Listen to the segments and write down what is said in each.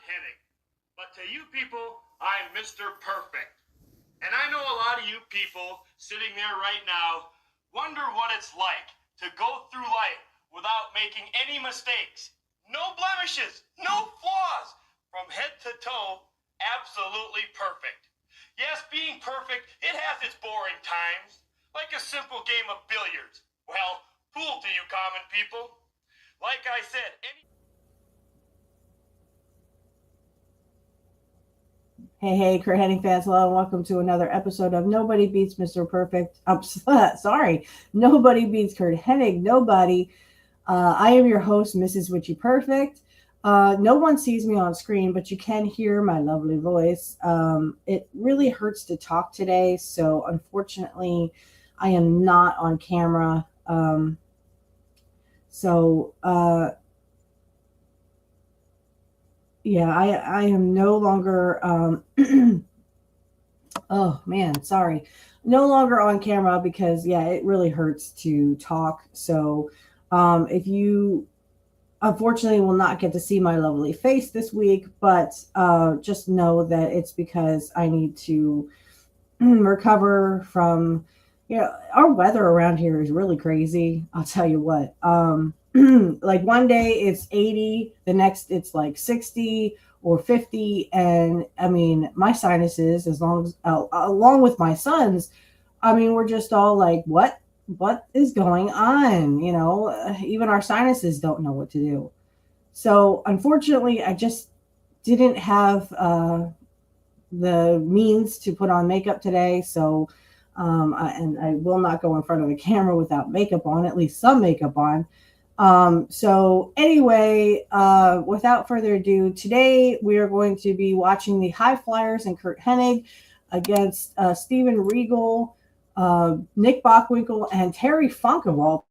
Hennig. But to you people, I'm Mr. Perfect. And I know a lot of you people sitting there right now wonder what it's like to go through life without making any mistakes. No blemishes, no flaws. From head to toe, absolutely perfect. Yes, being perfect, it has its boring times. Like a simple game of billiards. Well, fool to you common people. Like I said, Hey, Curt Hennig fans, hello, and welcome to another episode of Nobody Beats Mr. Perfect. I'm sorry, Nobody Beats Curt Hennig. Nobody. I am your host, Mrs. Witchy Perfect. No one sees me on screen, but you can hear my lovely voice. It really hurts to talk today, so unfortunately, I am not on camera. Yeah, I am no longer, oh man, sorry, no longer on camera because, yeah, it really hurts to talk. So, if you unfortunately will not get to see my lovely face this week, but just know that it's because I need to recover from, our weather around here is really crazy. I'll tell you what. Like one day it's 80, the next it's like 60 or 50, and I mean my sinuses, as long as along with my son's, I mean we're just all like, what is going on? Even our sinuses don't know what to do. So unfortunately, I just didn't have the means to put on makeup today. So, and I will not go in front of the camera without makeup on, at least some makeup on. So anyway, without further ado, today we are going to be watching the High Flyers and Curt Hennig against Steven Regal, Nick Bockwinkel, and Terry Funk of all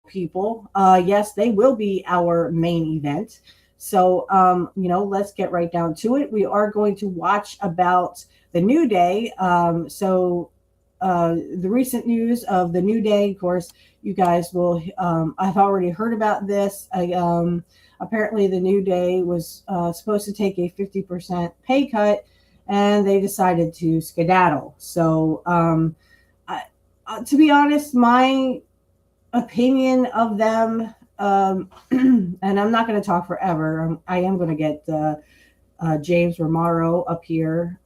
people. Yes, they will be our main event. So, let's get right down to it. We are going to watch about the New Day. The recent news of the New Day, of course, you guys will, I've already heard about this. Apparently, the New Day was supposed to take a 50% pay cut, and they decided to skedaddle. So, to be honest, my opinion of them, and I'm not going to talk forever. I am going to get James Romaro up here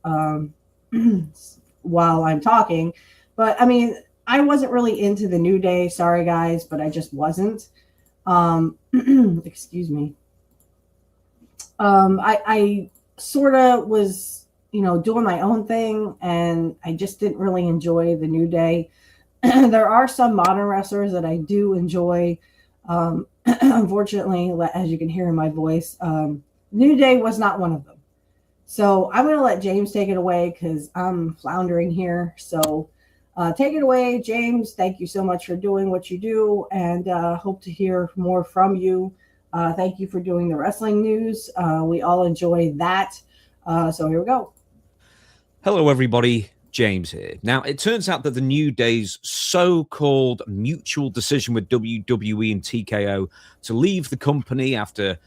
while I'm talking. But I mean, I wasn't really into the New Day. Sorry, guys, but I just wasn't. Excuse me. I sort of was, doing my own thing, and I just didn't really enjoy the New Day. There are some modern wrestlers that I do enjoy. Unfortunately, as you can hear in my voice, New Day was not one of them. So I'm going to let James take it away because I'm floundering here. So take it away, James. Thank you so much for doing what you do, and hope to hear more from you. Thank you for doing the wrestling news. We all enjoy that. So here we go. Hello, everybody. James here. Now, it turns out that the New Day's so-called mutual decision with WWE and TKO to leave the company after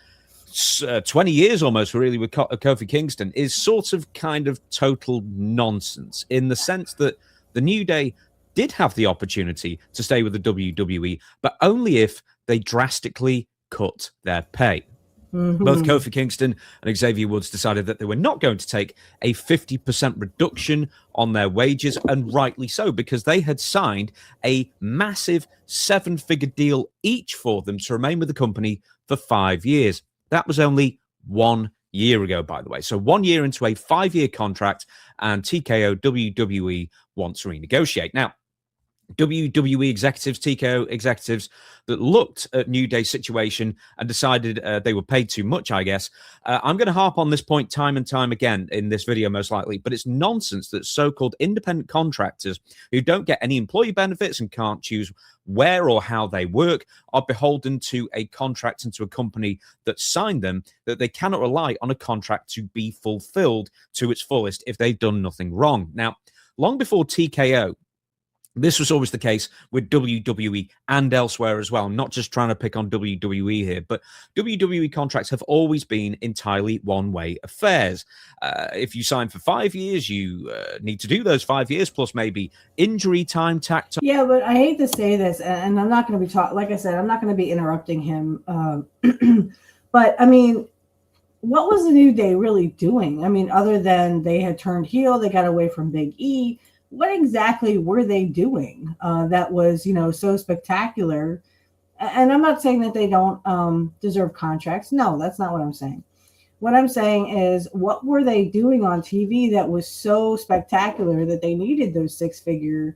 20 years almost, really, with Kofi Kingston is sort of kind of total nonsense, in the sense that the New Day did have the opportunity to stay with the WWE, but only if they drastically cut their pay. Mm-hmm. Both Kofi Kingston and Xavier Woods decided that they were not going to take a 50% reduction on their wages, and rightly so, because they had signed a massive 7-figure deal each for them to remain with the company for 5 years. That was only 1 year ago, by the way. So 1 year into a 5-year contract, and TKO WWE wants to renegotiate. Now, WWE executives, TKO executives that looked at New Day's situation and decided they were paid too much, I guess. I'm going to harp on this point time and time again in this video, most likely, but it's nonsense that so-called independent contractors who don't get any employee benefits and can't choose where or how they work are beholden to a contract and to a company that signed them, that they cannot rely on a contract to be fulfilled to its fullest if they've done nothing wrong. Now, long before TKO This was always the case with WWE and elsewhere as well. I'm not just trying to pick on WWE here, but WWE contracts have always been entirely one-way affairs. If you sign for 5 years, you need to do those 5 years plus maybe injury time tacked on. Yeah, but I hate to say this, and I'm not going to be like I said, I'm not going to be interrupting him. But I mean, what was the New Day really doing? I mean, other than they had turned heel, they got away from Big E. What exactly were they doing that was, so spectacular? And I'm not saying that they don't deserve contracts. No, that's not what I'm saying. What I'm saying is, what were they doing on TV that was so spectacular that they needed those six-figure,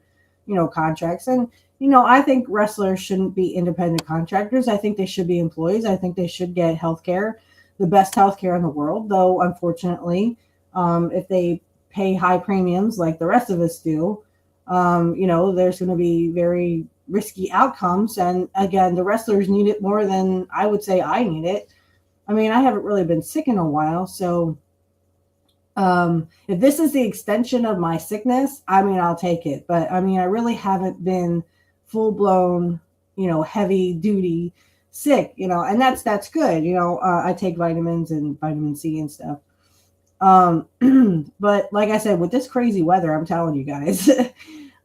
contracts? And, I think wrestlers shouldn't be independent contractors. I think they should be employees. I think they should get healthcare, the best healthcare in the world. Though, unfortunately, if they pay high premiums like the rest of us do, there's going to be very risky outcomes. And again, the wrestlers need it more than I would say I need it. I mean, I haven't really been sick in a while. So if this is the extension of my sickness, I mean, I'll take it. But I mean, I really haven't been full blown, heavy duty sick, and that's good. I take vitamins and vitamin C and stuff. But like I said, with this crazy weather, I'm telling you guys,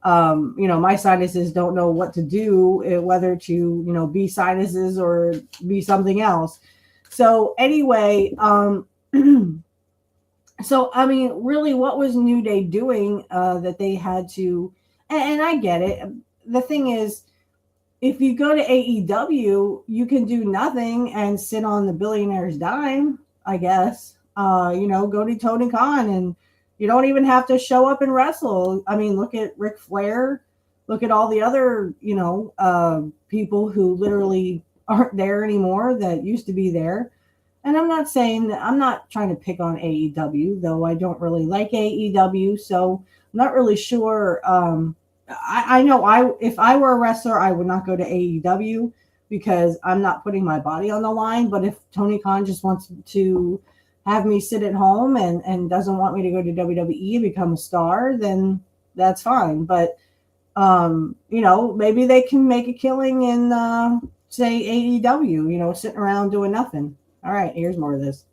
my sinuses don't know what to do, whether to, be sinuses or be something else. So anyway, so, I mean, really, what was New Day doing, that they had to, and I get it. The thing is, if you go to AEW, you can do nothing and sit on the billionaire's dime, I guess. Go to Tony Khan, and you don't even have to show up and wrestle. I mean, look at Ric Flair. Look at all the other, people who literally aren't there anymore that used to be there. And I'm not trying to pick on AEW, though I don't really like AEW. So I'm not really sure. I know if I were a wrestler, I would not go to AEW because I'm not putting my body on the line. But if Tony Khan just wants to have me sit at home and doesn't want me to go to WWE and become a star, then that's fine. But, maybe they can make a killing in, say, AEW, sitting around doing nothing. All right, here's more of this.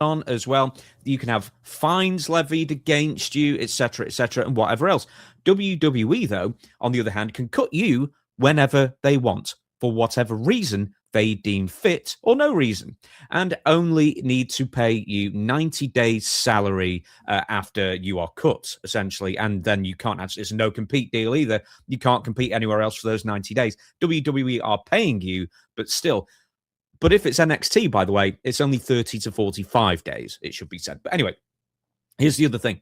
On as well, you can have fines levied against you, etc., and whatever else. WWE, though, on the other hand, can cut you whenever they want for whatever reason they deem fit or no reason, and only need to pay you 90 days salary after you are cut, essentially. And then you can't actually, it's a no compete deal either. You can't compete anywhere else for those 90 days. WWE are paying you, but still. But if it's NXT, by the way, it's only 30 to 45 days, it should be said. But anyway, here's the other thing.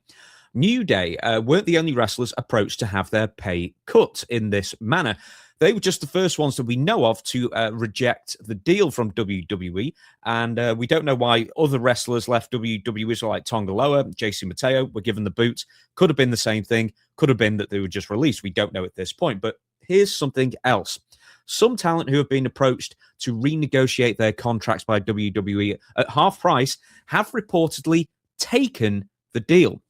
New Day weren't the only wrestlers approached to have their pay cut in this manner. They were just the first ones that we know of to reject the deal from WWE. And we don't know why other wrestlers left WWE, so like Tonga Loa, JC Mateo, were given the boot. Could have been the same thing. Could have been that they were just released. We don't know at this point. But here's something else. Some talent who have been approached to renegotiate their contracts by WWE at half price have reportedly taken the deal.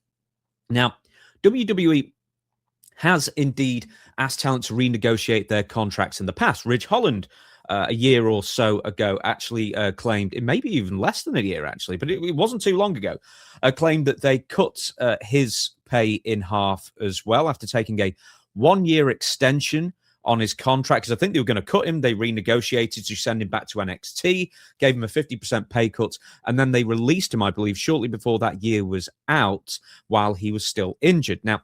Now, WWE has indeed asked talent to renegotiate their contracts in the past. Ridge Holland, a year or so ago, actually claimed, it may be even less than a year, actually, but it wasn't too long ago, claimed that they cut his pay in half as well after taking a 1-year extension on his contract, because I think they were going to cut him. They renegotiated to send him back to NXT, gave him a 50% pay cut, and then they released him, I believe, shortly before that year was out while he was still injured. Now,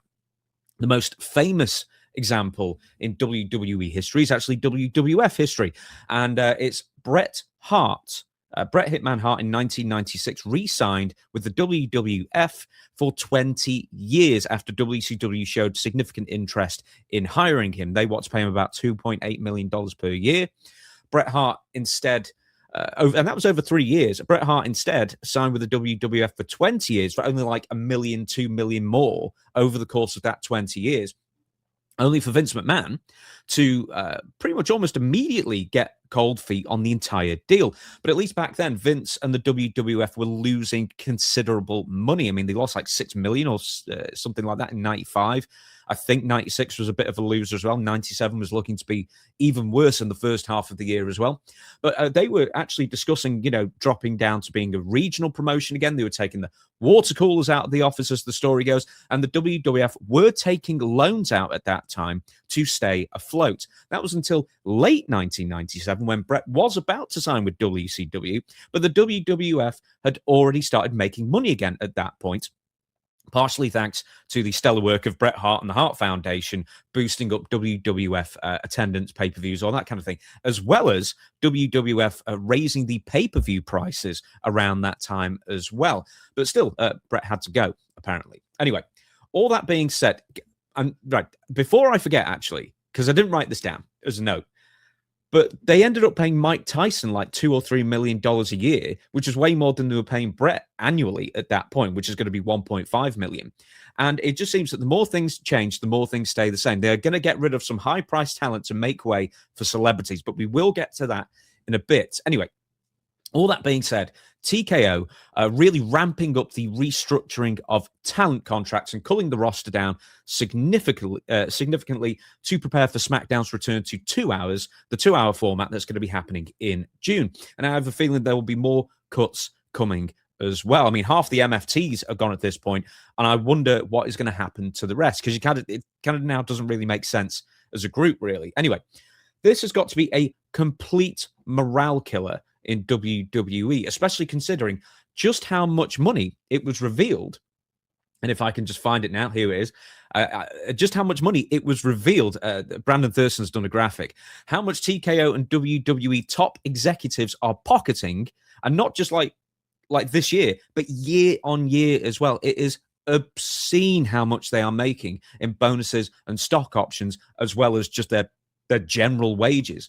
the most famous example in WWE history is actually WWF history, and it's Bret Hart. Bret Hitman Hart in 1996 re-signed with the WWF for 20 years after WCW showed significant interest in hiring him. They want to pay him about $2.8 million per year. Bret Hart instead, and that was over 3 years, Bret Hart instead signed with the WWF for 20 years for only like $1 million, $2 million more over the course of that 20 years. Only for Vince McMahon to pretty much almost immediately get cold feet on the entire deal. But at least back then, Vince and the WWF were losing considerable money. I mean, they lost like $6 million or something like that in 95. I think 96 was a bit of a loser as well. 97 was looking to be even worse in the first half of the year as well. But they were actually discussing, dropping down to being a regional promotion again. They were taking the water coolers out of the office, as the story goes. And the WWF were taking loans out at that time to stay afloat. That was until late 1997 when Bret was about to sign with WCW. But the WWF had already started making money again at that point, partially thanks to the stellar work of Bret Hart and the Hart Foundation, boosting up WWF attendance, pay-per-views, all that kind of thing, as well as WWF raising the pay-per-view prices around that time as well. But still, Bret had to go, apparently. Anyway, all that being said, and right, before I forget, actually, because I didn't write this down as a note, but they ended up paying Mike Tyson like $2 or $3 million a year, which is way more than they were paying Bret annually at that point, which is going to be $1.5 million. And it just seems that the more things change, the more things stay the same. They're going to get rid of some high-priced talent to make way for celebrities, but we will get to that in a bit. Anyway, all that being said, TKO really ramping up the restructuring of talent contracts and culling the roster down significantly to prepare for SmackDown's return to 2 hours, the 2-hour format that's going to be happening in June. And I have a feeling there will be more cuts coming as well. I mean, half the MFTs are gone at this point, and I wonder what is going to happen to the rest, because it kind of now doesn't really make sense as a group, really. Anyway, this has got to be a complete morale killer in WWE, especially considering just how much money it was revealed. And if I can just find it now, here it is. Just how much money it was revealed. Brandon Thurston's done a graphic. How much TKO and WWE top executives are pocketing, and not just like this year, but year on year as well. It is obscene how much they are making in bonuses and stock options, as well as just their general wages.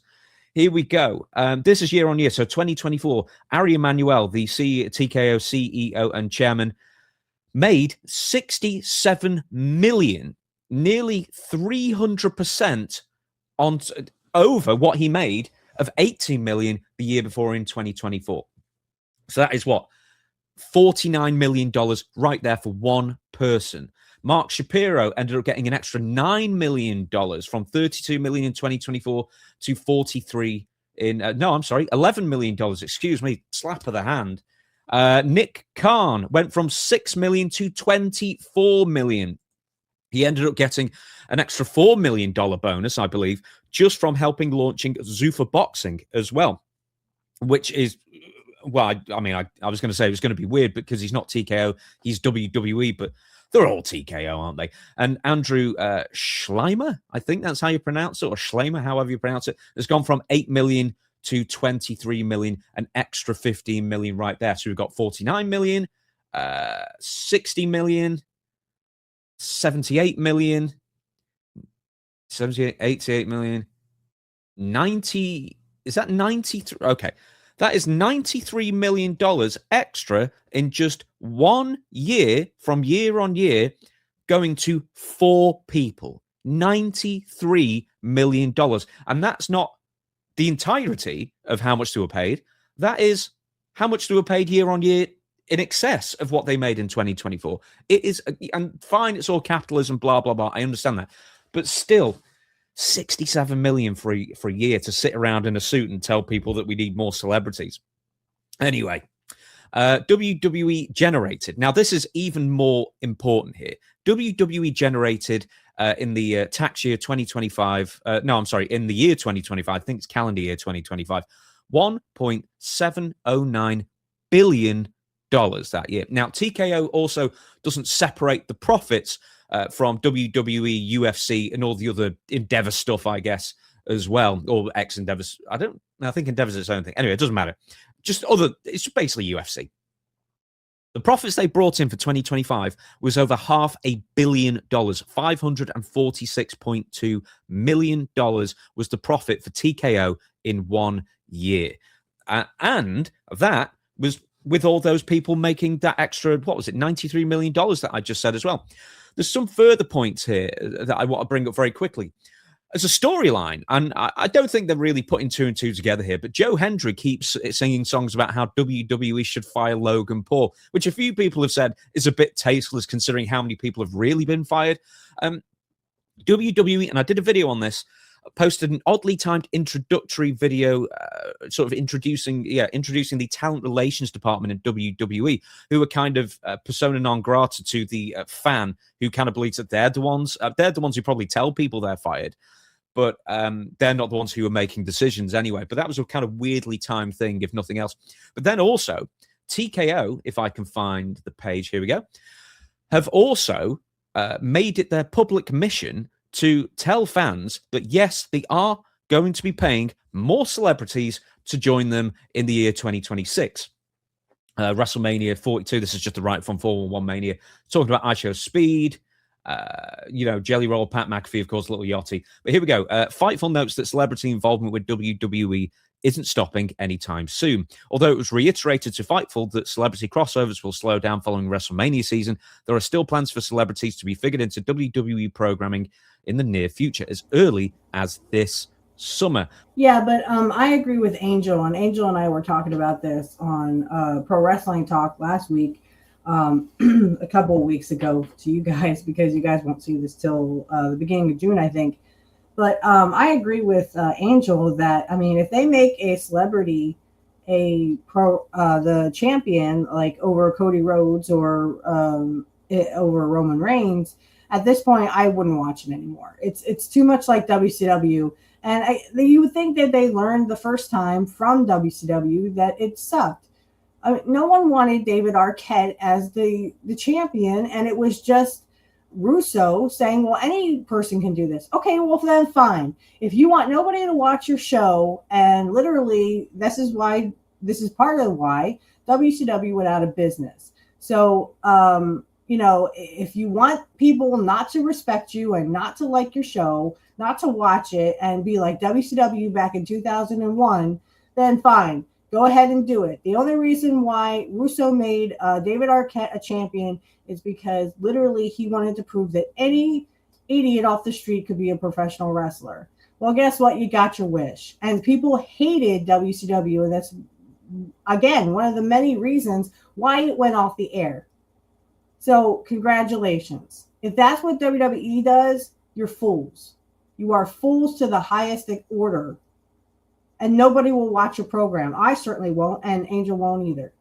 Here we go. This is year on year. So 2024, Ari Emanuel, the TKO CEO and chairman, made $67 million, nearly 300% on over what he made of $18 million the year before in 2024. So that is what? $49 million right there for one person. Mark Shapiro ended up getting an extra $9 million from $32 million in 2024 to $11 million, excuse me, slap of the hand. Nick Khan went from $6 million to $24 million. He ended up getting an extra $4 million bonus, I believe, just from helping launching Zuffa Boxing as well, which is, well, I was going to say it was going to be weird because he's not TKO, he's WWE, but they're all TKO, aren't they? And Andrew Schleimer, I think that's how you pronounce it, or Schleimer, however you pronounce it, has gone from $8 million to $23 million, an extra $15 million right there. So we've got $49 million, $60 million, $78 million, $88 million, 90. Is that 93? Okay. That is $93 million extra in just 1 year, from year on year, going to 4 people. $93 million. And that's not the entirety of how much they were paid. That is how much they were paid year on year in excess of what they made in 2024. It is, and fine, it's all capitalism, blah, blah, blah. I understand that. But still, $67 million for a year to sit around in a suit and tell people that we need more celebrities. Anyway, WWE generated. Now, this is even more important here. WWE generated in the tax year 2025. In the year 2025. I think it's calendar year 2025. $1.709 billion that year. Now, TKO also doesn't separate the profits from WWE, UFC, and all the other Endeavor stuff, I guess, as well, or ex-Endeavors. I think Endeavor's its own thing. Anyway, it doesn't matter. It's basically UFC. The profits they brought in for 2025 was over $500 million. $546.2 million was the profit for TKO in 1 year. And that was with all those people making that extra, $93 million that I just said as well. There's some further points here that I want to bring up very quickly. as a storyline. And I don't think they're really putting two and two together here, but Joe Hendry keeps singing songs about how WWE should fire Logan Paul, which a few people have said is a bit tasteless considering how many people have really been fired. WWE, and I did a video on this, posted an oddly timed introductory video, sort of introducing the talent relations department in WWE, who are kind of persona non grata to the fan who kind of believes that they're the ones who probably tell people they're fired, but they're not the ones who are making decisions anyway. But that was a kind of weirdly timed thing, if nothing else. But then also TKO, if I can find the page, here we go, have also made it their public mission to tell fans that, yes, they are going to be paying more celebrities to join them in the year 2026. WrestleMania 42, this is just the right from 411 Mania, talking about iShow Speed, Jelly Roll, Pat McAfee, of course, Little Yachty. But here we go. Fightful notes that celebrity involvement with WWE isn't stopping anytime soon. Although it was reiterated to Fightful that celebrity crossovers will slow down following WrestleMania season, there are still plans for celebrities to be figured into WWE programming in the near future, as early as this summer. Yeah, but I agree with Angel, and Angel and I were talking about this on Pro Wrestling Talk last week, a couple of weeks ago to you guys, because you guys won't see this till the beginning of June, I think. But I agree with Angel that, I mean, if they make a celebrity the champion, like over Cody Rhodes or over Roman Reigns, at this point, I wouldn't watch it anymore. It's too much like WCW. And you would think that they learned the first time from WCW that it sucked. I mean, no one wanted David Arquette as the champion, and it was just Russo saying, well, any person can do this. Okay, well, then fine. If you want nobody to watch your show, and literally this is part of why WCW went out of business. So, if you want people not to respect you and not to like your show, not to watch it and be like WCW back in 2001, then fine. Go ahead and do it. The only reason why Russo made David Arquette a champion is because literally he wanted to prove that any idiot off the street could be a professional wrestler. Well, guess what? You got your wish. And people hated WCW, and that's, again, one of the many reasons why it went off the air. So congratulations. If that's what WWE does, you're fools. You are fools to the highest order. And nobody will watch your program. I certainly won't, and Angel won't either.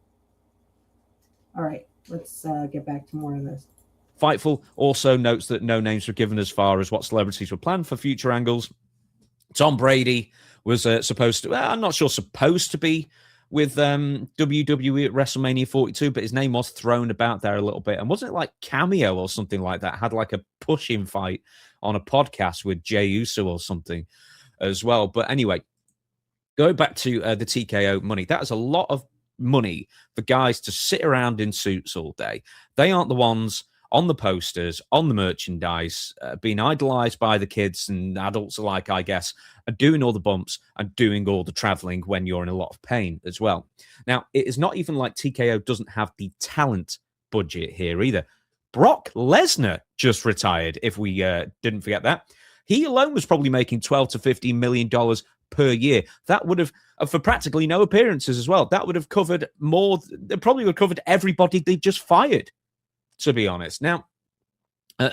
All right, let's get back to more of this. Fightful also notes that no names were given as far as what celebrities were planned for future angles. Tom Brady was supposed to be with WWE at WrestleMania 42, but his name was thrown about there a little bit. And wasn't it like Cameo or something like that? Had like a push-in fight on a podcast with Jey Uso or something as well. But anyway, going back to the TKO money, that is a lot of money for guys to sit around in suits all day. They aren't the ones on the posters, on the merchandise, being idolized by the kids and adults alike, I guess, and doing all the bumps and doing all the traveling when you're in a lot of pain as well. Now, it is not even like TKO doesn't have the talent budget here either. Brock Lesnar just retired, if we didn't forget that. He alone was probably making $12 to $15 million per year. That would have, for practically no appearances as well, that would have covered more, it probably would have covered everybody they just fired, to be honest. Now,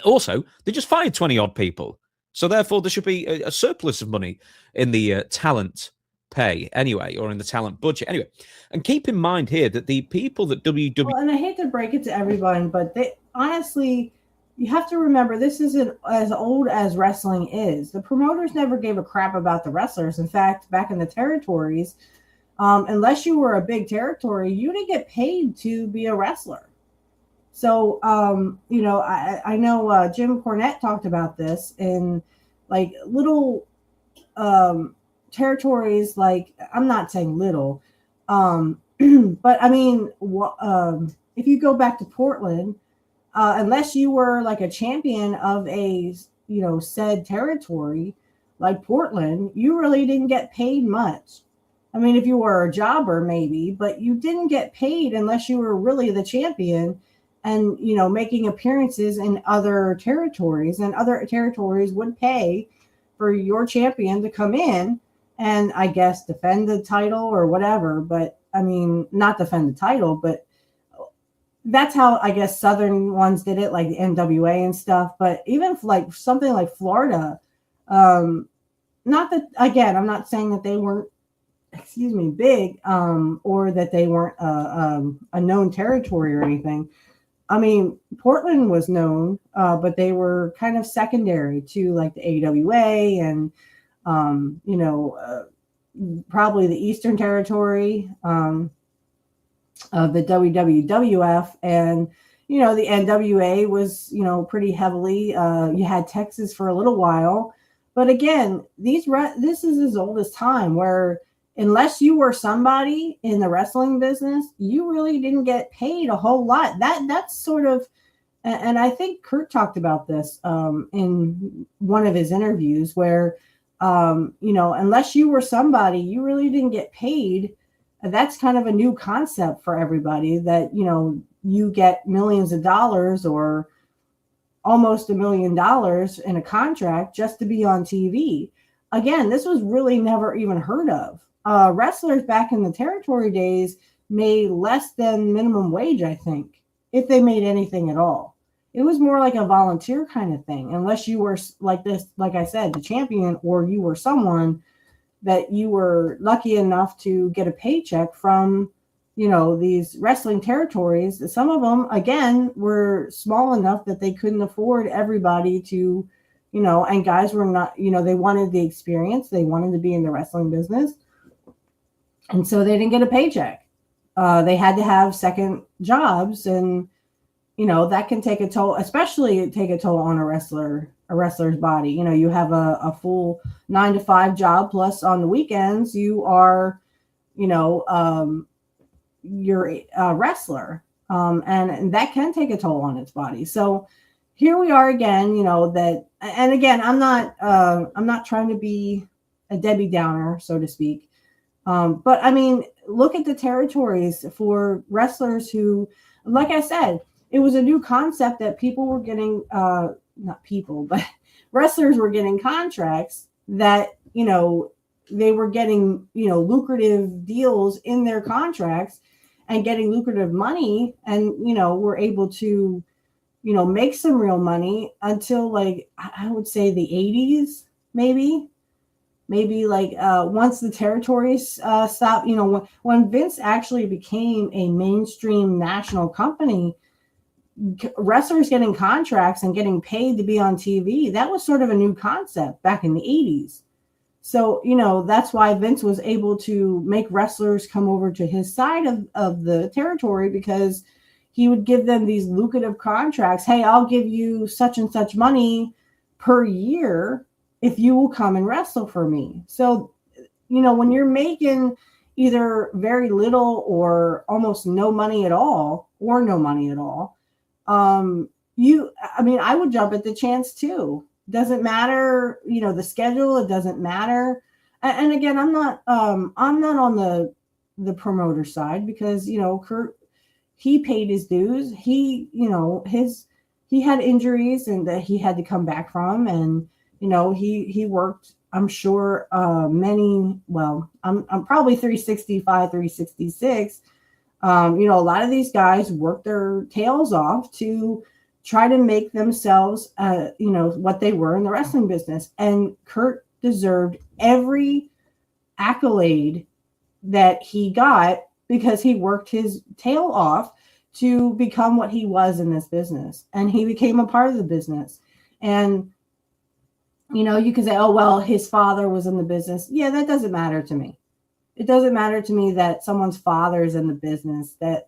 also, they just fired 20-odd people. So therefore, there should be a surplus of money in the talent pay anyway, or in the talent budget anyway. And keep in mind here that the people that WWE... Well, and I hate to break it to everyone, but they honestly, you have to remember, this isn't as old as wrestling is. The promoters never gave a crap about the wrestlers. In fact, back in the territories, unless you were a big territory, you didn't get paid to be a wrestler. So, I know Jim Cornette talked about this in like little territories, like, I'm not saying little, but I mean, if you go back to Portland, unless you were like a champion of a, said territory, like Portland, you really didn't get paid much. I mean, if you were a jobber, maybe, but you didn't get paid unless you were really the champion and, making appearances in other territories, and other territories would pay for your champion to come in and I guess defend the title or whatever. But I mean, not defend the title, but that's how I guess Southern ones did it, like the NWA and stuff. But even like something like Florida, not that, again, I'm not saying that they weren't, big, or that they weren't a known territory or anything. I mean, Portland was known, but they were kind of secondary to like the AWA and, probably the Eastern Territory of the WWF. And, the NWA was, pretty heavily, you had Texas for a little while. But again, this is as old as time, where unless you were somebody in the wrestling business, you really didn't get paid a whole lot. That's sort of, and I think Curt talked about this in one of his interviews, where, unless you were somebody, you really didn't get paid. That's kind of a new concept for everybody, that, you get millions of dollars or almost $1 million in a contract just to be on TV. Again, this was really never even heard of. Wrestlers back in the territory days made less than minimum wage, I think, if they made anything at all. It was more like a volunteer kind of thing, unless you were like this, like I said, the champion, or you were someone that you were lucky enough to get a paycheck from, these wrestling territories. Some of them, again, were small enough that they couldn't afford everybody to, and guys were not, they wanted the experience. They wanted to be in the wrestling business. And so they didn't get a paycheck. They had to have second jobs, and, that can take a toll, especially take a toll on a wrestler's body. You have a full 9-to-5 job, plus on the weekends, you are, you're a wrestler. And that can take a toll on its body. So here we are again, that, and again, I'm not trying to be a Debbie Downer, so to speak. But I mean, look at the territories for wrestlers who, like I said, it was a new concept that people were getting, not people, but wrestlers were getting contracts that, they were getting, lucrative deals in their contracts and getting lucrative money, and, were able to, make some real money until, like, I would say the 80s, maybe like once the territories stopped, when Vince actually became a mainstream national company, wrestlers getting contracts and getting paid to be on TV, that was sort of a new concept back in the 80s. So, that's why Vince was able to make wrestlers come over to his side of the territory, because he would give them these lucrative contracts. Hey, I'll give you such and such money per year if you will come and wrestle for me. So, when you're making either very little or almost no money at all, or no money at all, I would jump at the chance too. Doesn't matter, the schedule, it doesn't matter. And again, I'm not on the promoter side, because, Curt, he paid his dues. He, he had injuries and that he had to come back from, and, he worked, I'm sure, I'm probably 365, 366. A lot of these guys work their tails off to try to make themselves, what they were in the wrestling business. And Curt deserved every accolade that he got, because he worked his tail off to become what he was in this business. And he became a part of the business. And, you can say, oh, well, his father was in the business. Yeah, that doesn't matter to me. It doesn't matter to me that someone's father is in the business, that,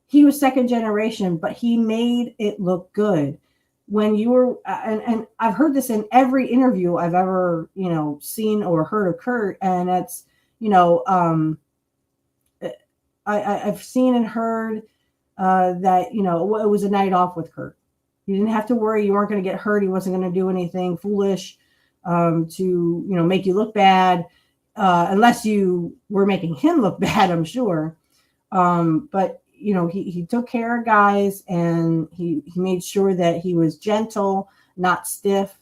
he was second generation, but he made it look good. When you were, and I've heard this in every interview I've ever, seen or heard of Curt, and it's, I've seen and heard that, it was a night off with Curt. You didn't have to worry. You weren't going to get hurt. He wasn't going to do anything foolish to, make you look bad, unless you were making him look bad, I'm sure. But, he took care of guys, and he made sure that he was gentle, not stiff,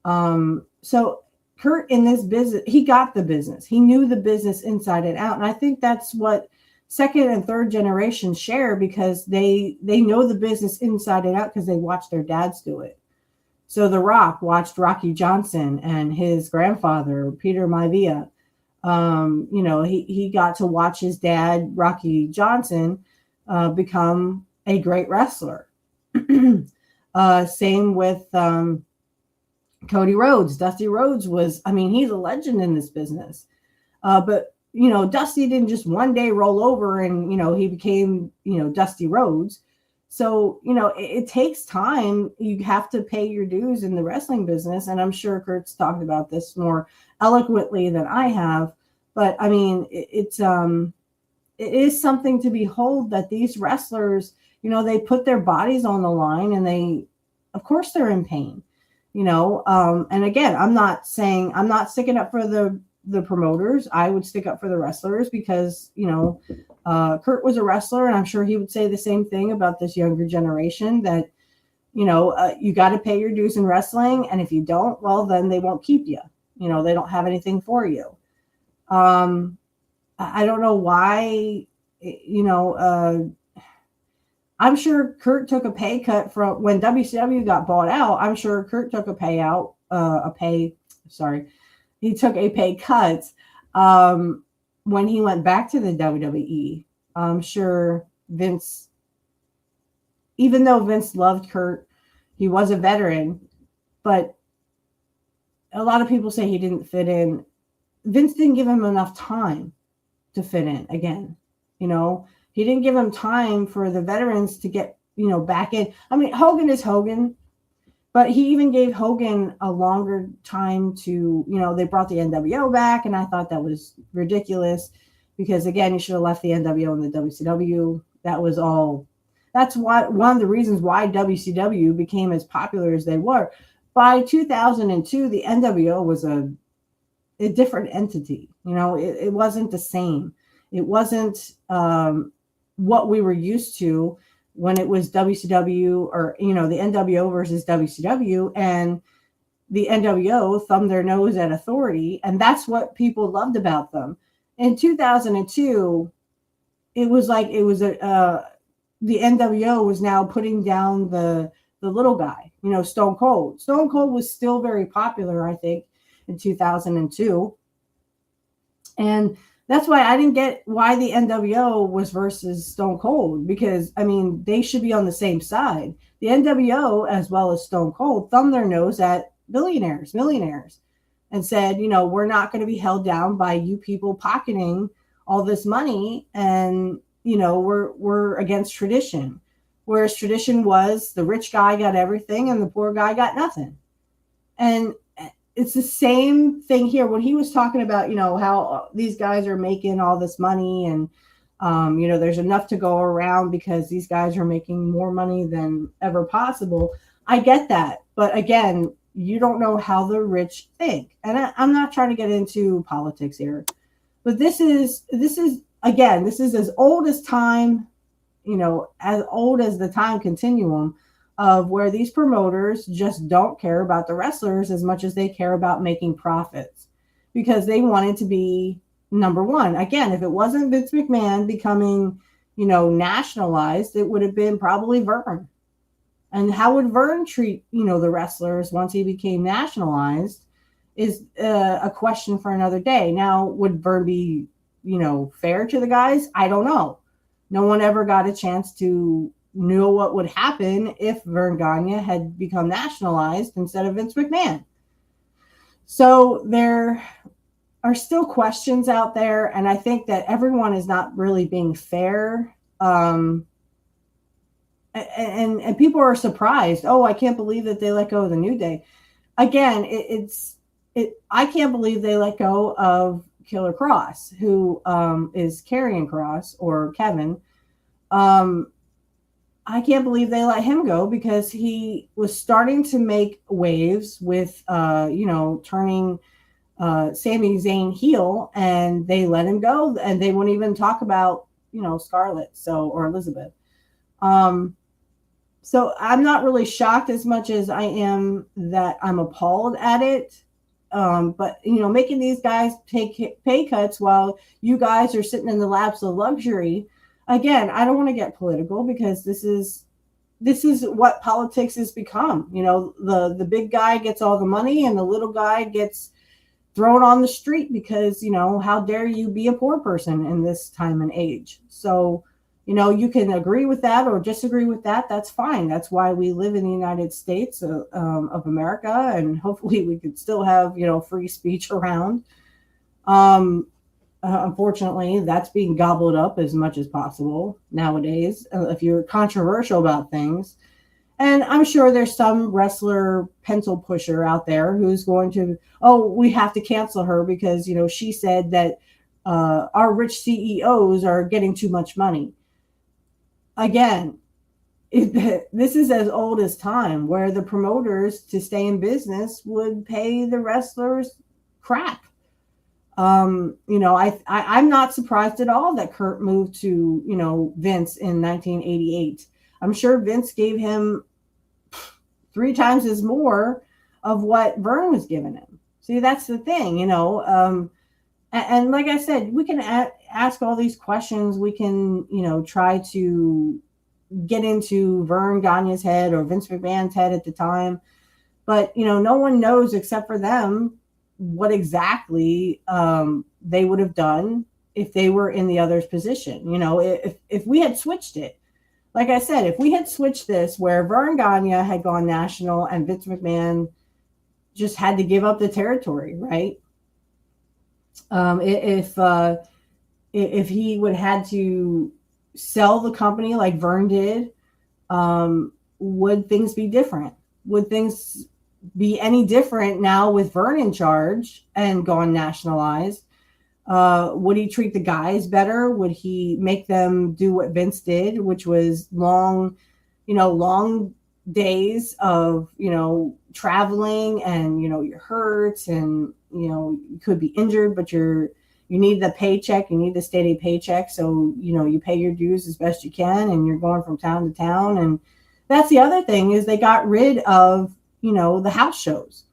So Curt in this business, he got the business. He knew the business inside and out. And I think that's what second and third generation share, because they know the business inside and out because they watched their dads do it. So The Rock watched Rocky Johnson and his grandfather, Peter Maivia. He got to watch his dad, Rocky Johnson, become a great wrestler. Same with Cody Rhodes. Dusty Rhodes he's a legend in this business. But Dusty didn't just one day roll over and, he became, Dusty Rhodes. So, it takes time. You have to pay your dues in the wrestling business. And I'm sure Curt's talked about this more eloquently than I have. But I mean, it is something to behold that these wrestlers, they put their bodies on the line, and of course they're in pain, and again, I'm not sticking up for the promoters. I would stick up for the wrestlers because, Curt was a wrestler, and I'm sure he would say the same thing about this younger generation that, you got to pay your dues in wrestling. And if you don't, well, then they won't keep you. They don't have anything for you. I don't know why, I'm sure Curt took a pay cut from when WCW got bought out. I'm sure Curt took he took a pay cut when he went back to the WWE. I'm sure Vince, even though Vince loved Curt, he was a veteran, but a lot of people say he didn't fit in. Vince didn't give him enough time to fit in again. He didn't give him time for the veterans to get, back in. I mean, Hogan is Hogan, but he even gave Hogan a longer time to, they brought the NWO back, and I thought that was ridiculous because, again, you should have left the NWO and the WCW. That's one of the reasons why WCW became as popular as they were. By 2002, the NWO was a different entity. It wasn't the same. It wasn't what we were used to when it was WCW or, the NWO versus WCW, and the NWO thumbed their nose at authority. And that's what people loved about them. In 2002, it was like, the NWO was now putting down the little guy, Stone Cold. Stone Cold was still very popular, I think, in 2002. And that's why I didn't get why the NWO was versus Stone Cold, because, they should be on the same side. The NWO, as well as Stone Cold, thumbed their nose at millionaires, and said, we're not going to be held down by you people pocketing all this money. And, we're against tradition. Whereas tradition was the rich guy got everything and the poor guy got nothing. And it's the same thing here when he was talking about, how these guys are making all this money and, there's enough to go around because these guys are making more money than ever possible. I get that. But again, you don't know how the rich think. And I'm not trying to get into politics here, but this is as old as time, as old as the time continuum of where these promoters just don't care about the wrestlers as much as they care about making profits, because they wanted to be number one. Again, if it wasn't Vince McMahon becoming, nationalized, it would have been probably Vern. And how would Vern treat, the wrestlers once he became nationalized is a question for another day. Now, would Vern be, fair to the guys? I don't know. No one ever got a chance to know what would happen if Vern Gagne had become nationalized instead of Vince McMahon. So there are still questions out there, and I think that everyone is not really being fair. And people are surprised. Oh, I can't believe that they let go of the New Day. Again, I can't believe they let go of Killer Cross, who is Karrion Kross, or Kevin. I can't believe they let him go because he was starting to make waves with, turning Sami Zayn heel, and they let him go, and they wouldn't even talk about, Scarlett, or Elizabeth. So I'm not really shocked as much as I am that I'm appalled at it. But making these guys take pay cuts while you guys are sitting in the laps of luxury. Again, I don't want to get political because this is what politics has become. The big guy gets all the money and the little guy gets thrown on the street because, how dare you be a poor person in this time and age. So, you can agree with that or disagree with that. That's fine. That's why we live in the United States of America, and hopefully we could still have, free speech around. Unfortunately, that's being gobbled up as much as possible nowadays. If you're controversial about things, and I'm sure there's some wrestler pencil pusher out there who's going to, we have to cancel her because, she said that our rich CEOs are getting too much money. Again, this is as old as time, where the promoters to stay in business would pay the wrestlers crap. I'm not surprised at all that Curt moved to, Vince in 1988. I'm sure Vince gave him 3 times as more of what Vern was giving him. See, that's the thing, and like I said, we can ask all these questions. We can, try to get into Vern Gagne's head or Vince McMahon's head at the time. But, no one knows except for them what exactly they would have done if they were in the other's position. If we had switched it, like I said, if we had switched this where Vern Gagne had gone national and Vince McMahon just had to give up the territory, right? If he would had to sell the company like Vern did, would things be different? Would things be any different now with Vern in charge and gone nationalized? Would he treat the guys better? Would he make them do what Vince did, which was long days of, traveling and, you're hurt and, you could be injured, but you need the paycheck, you need the steady paycheck. So, you pay your dues as best you can and you're going from town to town. And that's the other thing is they got rid of, the house shows.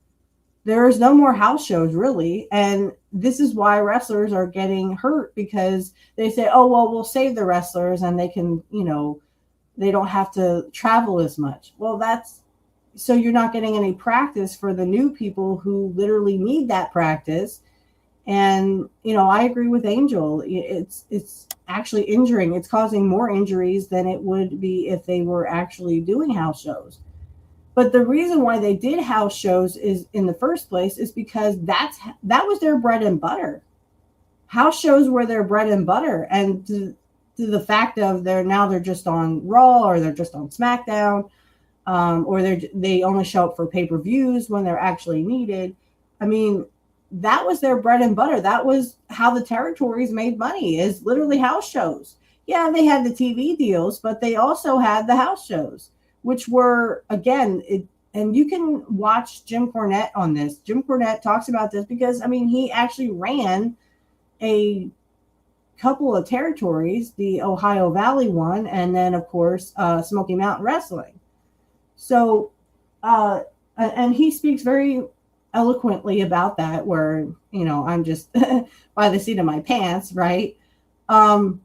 There's no more house shows really. And this is why wrestlers are getting hurt because they say, oh, well, we'll save the wrestlers and they can, they don't have to travel as much. Well, so you're not getting any practice for the new people who literally need that practice. And, I agree with Angel. It's actually injuring. It's causing more injuries than it would be if they were actually doing house shows. But the reason why they did house shows is in the first place is because that was their bread and butter. House shows were their bread and butter. And to the fact of they're just on Raw or they're just on SmackDown, or they only show up for pay-per-views when they're actually needed. I mean, that was their bread and butter. That was how the territories made money, is literally house shows. Yeah, they had the TV deals, but they also had the house shows, which were, again, and you can watch Jim Cornette on this. Jim Cornette talks about this because, he actually ran a couple of territories, the Ohio Valley one, and then, of course, Smoky Mountain Wrestling. So, and he speaks very eloquently about that, where, I'm just by the seat of my pants, right? That's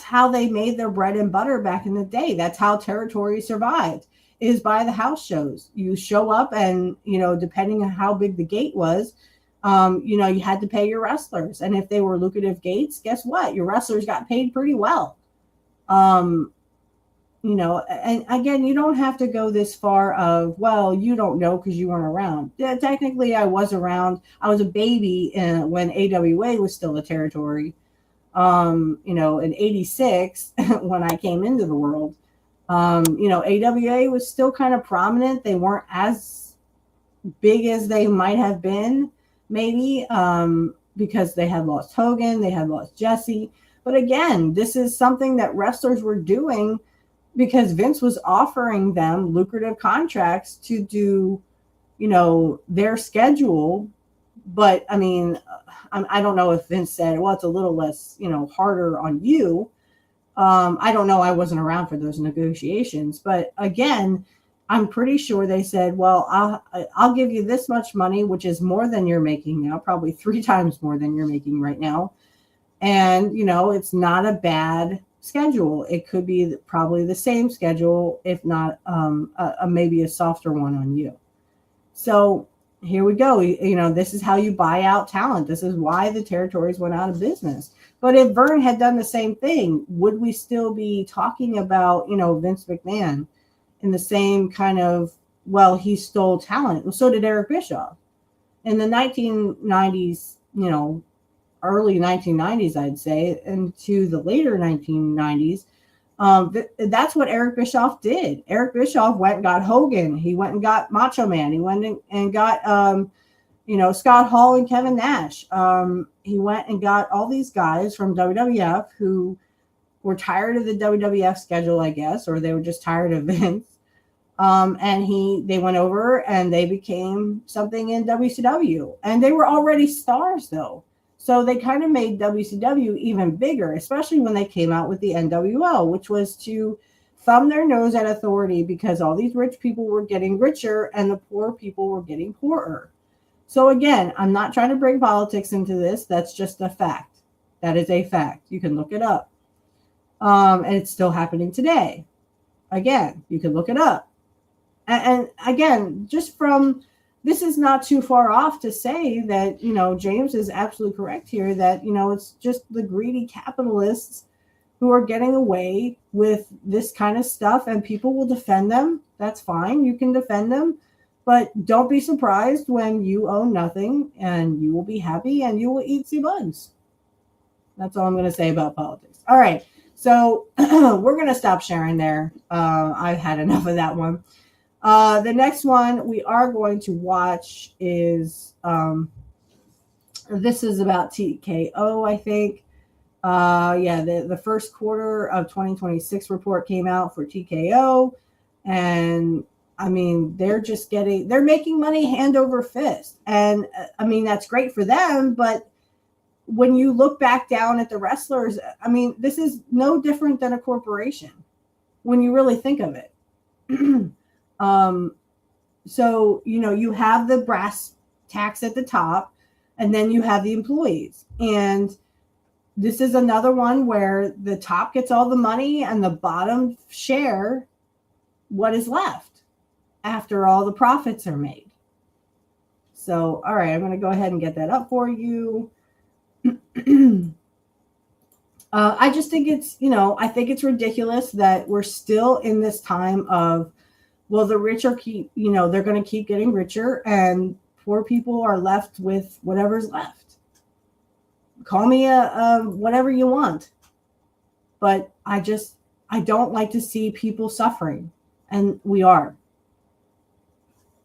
how they made their bread and butter back in the day. That's how territory survived, is by the house shows. You show up and, depending on how big the gate was, you had to pay your wrestlers. And if they were lucrative gates, guess what? Your wrestlers got paid pretty well. And again, you don't have to go this far of, well, you don't know because you weren't around. Yeah, technically, I was around. I was a baby when AWA was still a territory. In 86, when I came into the world, AWA was still kind of prominent. They weren't as big as they might have been, maybe, because they had lost Hogan, they had lost Jesse. But again, this is something that wrestlers were doing because Vince was offering them lucrative contracts to do, their schedule. But I don't know if Vince said, well, it's a little less, harder on you. I don't know. I wasn't around for those negotiations, but again, I'm pretty sure they said, well, I'll give you this much money, which is more than you're making now, probably 3 times more than you're making right now. And, it's not a bad schedule. It could be probably the same schedule, if not maybe a softer one on you. So here we go. This is how you buy out talent. This is why the territories went out of business. But if Vern had done the same thing, would we still be talking about, Vince McMahon in the same kind of, well, he stole talent? Well, so did Eric Bischoff. In the 1990s, early 1990s, I'd say, into the later 1990s, that's what Eric Bischoff did. Eric Bischoff went and got Hogan. He went and got Macho Man. He went and got, Scott Hall and Kevin Nash. He went and got all these guys from WWF who were tired of the WWF schedule, I guess, or they were just tired of Vince. And they went over and they became something in WCW. And they were already stars, though. So they kind of made WCW even bigger, especially when they came out with the NWO, which was to thumb their nose at authority because all these rich people were getting richer and the poor people were getting poorer. So again, I'm not trying to bring politics into this. That's just a fact. That is a fact. You can look it up. And it's still happening today. Again, you can look it up. And again, just from... This is not too far off to say that, James is absolutely correct here, that, it's just the greedy capitalists who are getting away with this kind of stuff, and people will defend them. That's fine. You can defend them, but don't be surprised when you own nothing and you will be happy and you will eat sea bugs. That's all I'm going to say about politics. All right. So we're going to stop sharing there. I've had enough of that one. The next one we are going to watch is, this is about TKO, I think. The first quarter of 2026 report came out for TKO. And I mean, they're making money hand over fist. And I mean, that's great for them. But when you look back down at the wrestlers, I mean, this is no different than a corporation when you really think of it. So, you have the brass tacks at the top, and then you have the employees. And this is another one where the top gets all the money and the bottom share what is left after all the profits are made. So, all right, I'm going to go ahead and get that up for you. I just think I think it's ridiculous that we're still in this time of, well, the rich are they're going to keep getting richer and poor people are left with whatever's left. Call me whatever you want. But I don't like to see people suffering. And we are.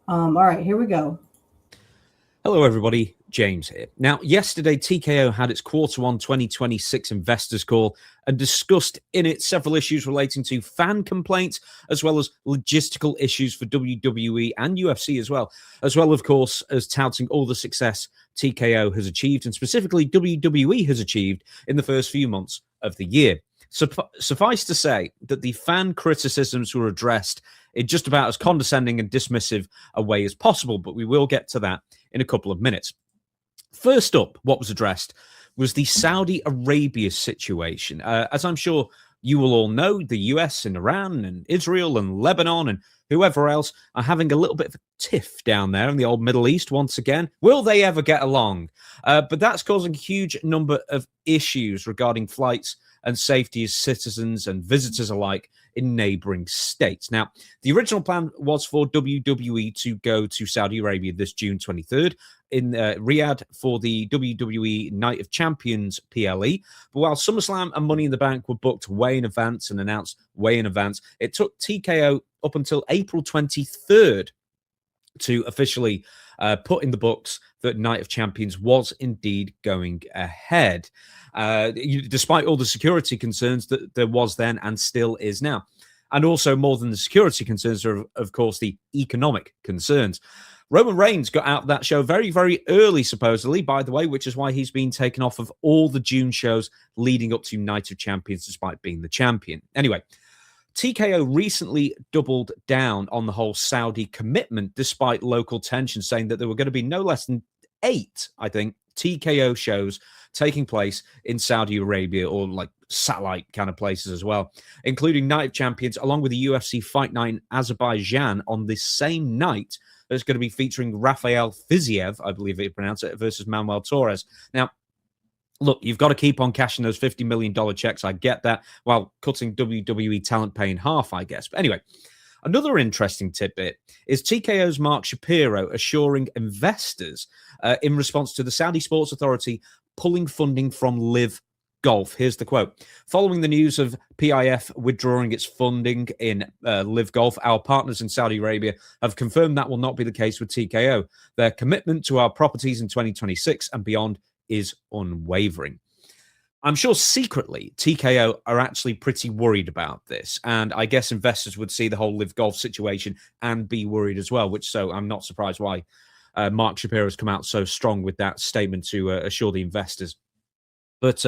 All right, here we go. Hello, everybody. James here. Now, yesterday, TKO had its Q1 2026 investors call and discussed in it several issues relating to fan complaints, as well as logistical issues for WWE and UFC as well, of course, as touting all the success TKO has achieved, and specifically WWE has achieved in the first few months of the year. Suffice to say that the fan criticisms were addressed in just about as condescending and dismissive a way as possible, but we will get to that in a couple of minutes. First up, what was addressed was the Saudi Arabia situation. As I'm sure you will all know, the US and Iran and Israel and Lebanon and whoever else are having a little bit of a tiff down there in the old Middle East once again. Will they ever get along? But that's causing a huge number of issues regarding flights and safety as citizens and visitors alike in neighboring states. Now, the original plan was for WWE to go to Saudi Arabia this June 23rd in Riyadh for the WWE Night of Champions PLE. But while SummerSlam and Money in the Bank were booked way in advance and announced way in advance, it took TKO up until April 23rd to officially put in the books that Night of Champions was indeed going ahead, despite all the security concerns that there was then and still is now. And also, more than the security concerns, are, of course, the economic concerns. Roman Reigns got out of that show very, very early, supposedly, by the way, which is why he's been taken off of all the June shows leading up to Night of Champions, despite being the champion. Anyway, TKO recently doubled down on the whole Saudi commitment, despite local tension, saying that there were going to be no less than 8, I think, TKO shows taking place in Saudi Arabia, or like satellite kind of places as well, including Night of Champions, along with the UFC Fight Night in Azerbaijan on this same night. That's going to be featuring Rafael Fiziev, I believe it pronounced it, versus Manuel Torres. Now, look, you've got to keep on cashing those $50 million checks. I get that, while cutting WWE talent pay in half, I guess. But anyway, another interesting tidbit is TKO's Mark Shapiro assuring investors in response to the Saudi Sports Authority pulling funding from Live Golf. Here's the quote. Following the news of PIF withdrawing its funding in Live Golf, our partners in Saudi Arabia have confirmed that will not be the case with TKO. Their commitment to our properties in 2026 and beyond is unwavering. I'm sure secretly TKO are actually pretty worried about this. And I guess investors would see the whole Live Golf situation and be worried as well, so I'm not surprised why Mark Shapiro has come out so strong with that statement to assure the investors. But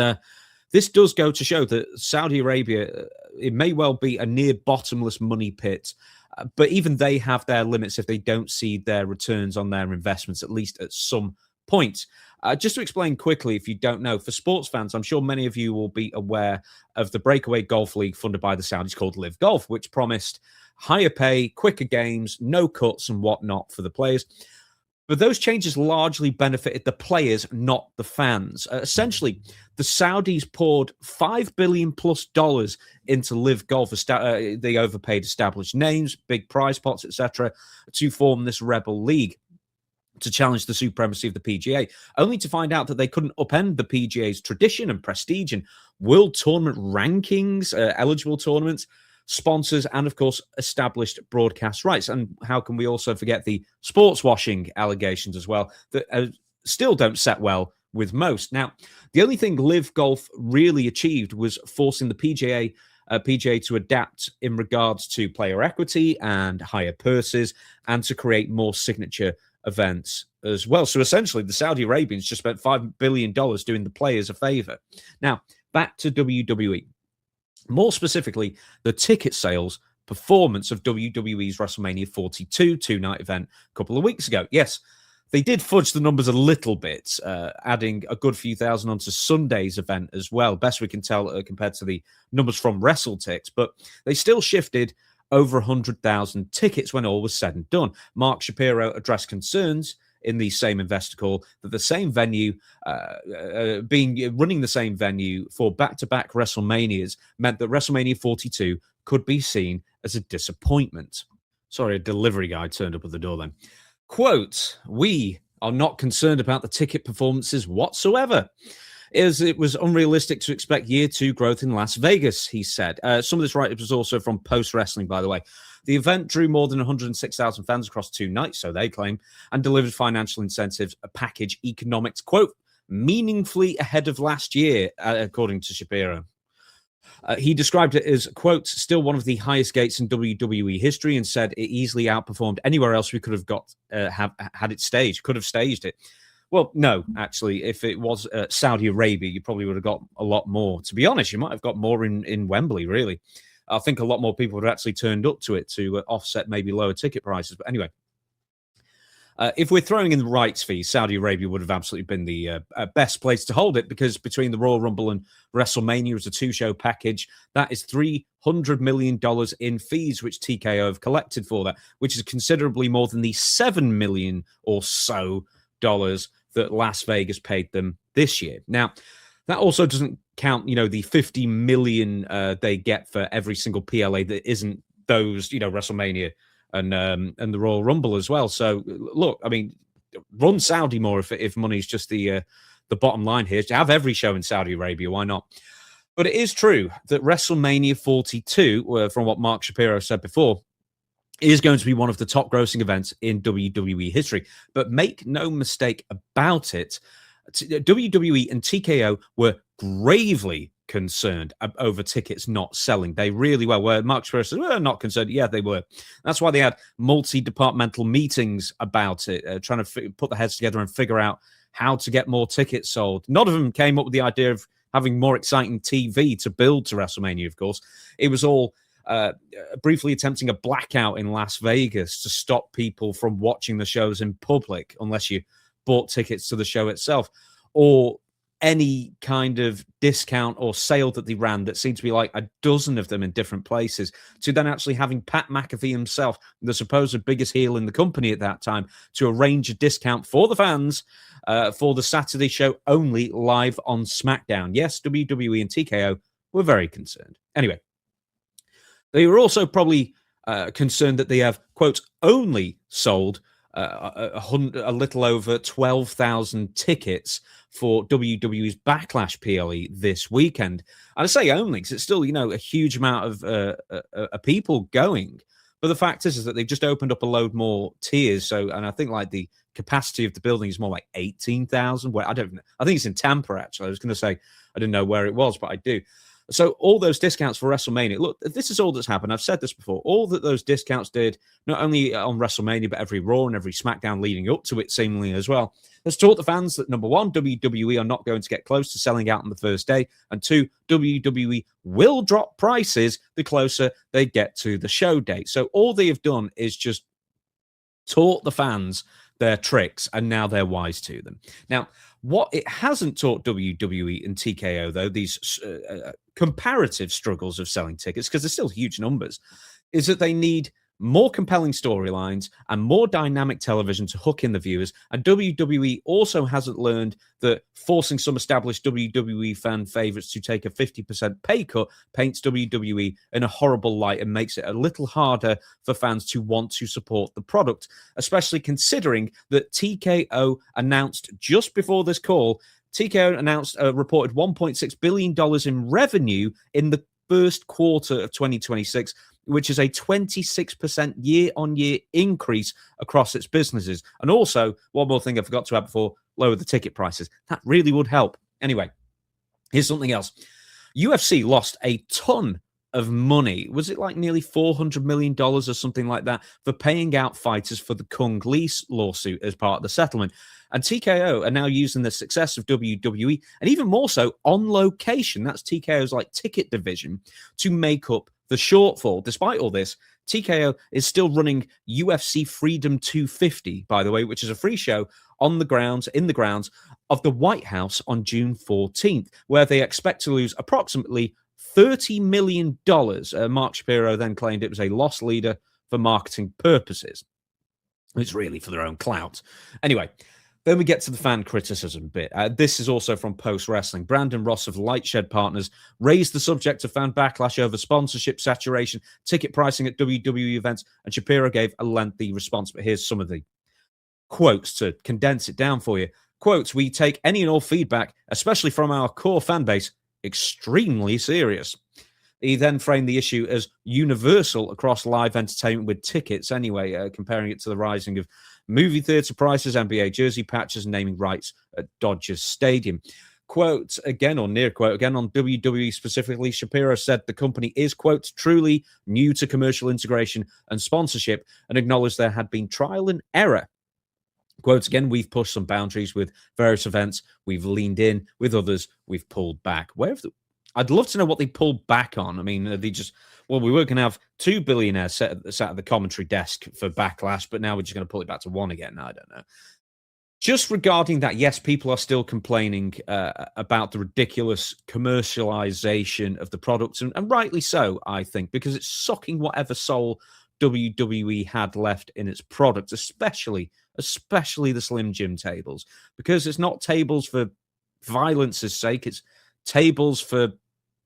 this does go to show that Saudi Arabia, it may well be a near bottomless money pit, but even they have their limits if they don't see their returns on their investments, at least at some point. Just to explain quickly, if you don't know, for sports fans, I'm sure many of you will be aware of the breakaway golf league funded by the Saudis called Live Golf, which promised higher pay, quicker games, no cuts and whatnot for the players. But those changes largely benefited the players, not the fans. Essentially, the Saudis poured $5 billion plus into Live Golf. They overpaid established names, big prize pots, etc., to form this rebel league to challenge the supremacy of the PGA, only to find out that they couldn't upend the PGA's tradition and prestige and world tournament rankings, eligible tournaments, sponsors, and of course established broadcast rights. And how can we also forget the sports washing allegations as well that still don't set well with most. Now, the only thing Live Golf really achieved was forcing the PGA to adapt in regards to player equity and higher purses, and to create more signature events as well. So essentially the Saudi Arabians just spent $5 billion doing the players a favor. Now, back to WWE. More specifically, the ticket sales performance of WWE's WrestleMania 42 two-night event a couple of weeks ago. Yes, they did fudge the numbers a little bit, adding a good few thousand onto Sunday's event as well. Best we can tell compared to the numbers from WrestleTix, but they still shifted over 100,000 tickets when all was said and done. Mark Shapiro addressed concerns in the same investor call that the same venue, running the same venue for back-to-back WrestleManias meant that WrestleMania 42 could be seen as a disappointment. Sorry, a delivery guy turned up at the door then. Quote, "We are not concerned about the ticket performances whatsoever, as it was unrealistic to expect year 2 growth in Las Vegas," he said. Some of this write-up was also from Post Wrestling, by the way. The event drew more than 106,000 fans across 2 nights, so they claim, and delivered financial incentives, a package economics, quote, meaningfully ahead of last year, according to Shapiro. He described it as, quote, still one of the highest gates in WWE history, and said it easily outperformed anywhere else we could have had it staged, could have staged it. Well, no, actually, if it was Saudi Arabia, you probably would have got a lot more. To be honest, you might have got more in Wembley, really. I think a lot more people would have actually turned up to it to offset maybe lower ticket prices. But anyway, if we're throwing in the rights fees, Saudi Arabia would have absolutely been the best place to hold it, because between the Royal Rumble and WrestleMania as a 2-show package, that is $300 million in fees, which TKO have collected for that, which is considerably more than the $7 million or so dollars that Las Vegas paid them this year. Now, that also doesn't count, the 50 million they get for every single PLA that isn't those, WrestleMania and the Royal Rumble as well. So look, I mean, run Saudi more if money's just the bottom line here. To have every show in Saudi Arabia, why not? But it is true that WrestleMania 42, from what Mark Shapiro said before, is going to be one of the top grossing events in WWE history. But make no mistake about it, WWE and TKO were gravely concerned over tickets not selling. They really were. Where Mark Spurrier said, well, not concerned. Yeah, they were. That's why they had multi-departmental meetings about it, trying to put their heads together and figure out how to get more tickets sold. None of them came up with the idea of having more exciting TV to build to WrestleMania, of course. It was all briefly attempting a blackout in Las Vegas to stop people from watching the shows in public unless you bought tickets to the show itself, or any kind of discount or sale that they ran that seemed to be like a dozen of them in different places, to then actually having Pat McAfee himself, the supposed biggest heel in the company at that time, to arrange a discount for the fans for the Saturday show only live on SmackDown. Yes, WWE and TKO were very concerned. Anyway, they were also probably concerned that they have, quote, only sold a little over 12,000 tickets for WWE's Backlash PLE this weekend. And I say only because it's still, a huge amount of people going. But the fact is that they've just opened up a load more tiers. So, and I think like the capacity of the building is more like 18,000. Where I don't know. I think it's in Tampa, actually. I was going to say I didn't know where it was, but I do. So all those discounts for WrestleMania, look, this is all that's happened. I've said this before. All that those discounts did, not only on WrestleMania, but every Raw and every SmackDown leading up to it, seemingly as well, has taught the fans that, number one, WWE are not going to get close to selling out on the first day, and two, WWE will drop prices the closer they get to the show date. So all they have done is just taught the fans their tricks, and now they're wise to them. Now, what it hasn't taught WWE and TKO, though, these comparative struggles of selling tickets, because they're still huge numbers, is that they need more compelling storylines and more dynamic television to hook in the viewers. And WWE also hasn't learned that forcing some established WWE fan favorites to take a 50% pay cut paints WWE in a horrible light and makes it a little harder for fans to want to support the product, especially considering that TKO announced just before this call, TKO announced a reported $1.6 billion in revenue in the first quarter of 2026, which is a 26% year-on-year increase across its businesses. And also, one more thing I forgot to add before, lower the ticket prices. That really would help. Anyway, here's something else. UFC lost a ton of money. Was it like nearly $400 million or something like that for paying out fighters for the Kung Lee lawsuit as part of the settlement? And TKO are now using the success of WWE, and even more so On Location, that's TKO's like ticket division, to make up the shortfall. Despite all this, TKO is still running UFC Freedom 250, by the way, which is a free show in the grounds of the White House on June 14th, where they expect to lose approximately $30 million. Mark Shapiro then claimed it was a loss leader for marketing purposes. It's really for their own clout. Anyway, then we get to the fan criticism bit. This is also from Post Wrestling. Brandon Ross of Lightshed Partners raised the subject of fan backlash over sponsorship saturation, ticket pricing at WWE events, and Shapiro gave a lengthy response. But here's some of the quotes to condense it down for you. Quotes, "We take any and all feedback, especially from our core fan base, extremely serious." He then framed the issue as universal across live entertainment with tickets anyway, comparing it to the rising of movie theater prices, NBA jersey patches, and naming rights at Dodgers Stadium. Quote again, or near quote again, on WWE specifically, Shapiro said the company is, quote, truly new to commercial integration and sponsorship, and acknowledged there had been trial and error. Quotes again, "We've pushed some boundaries with various events. We've leaned in with others. We've pulled back." I'd love to know what they pulled back on. I mean, they just, well, we were going to have two billionaires sat at the commentary desk for Backlash, but now we're just going to pull it back to one again. I don't know. Just regarding that, yes, people are still complaining about the ridiculous commercialization of the products, and rightly so, I think, because it's sucking whatever soul WWE had left in its product, especially the Slim Jim tables, because it's not tables for violence's sake, it's tables for,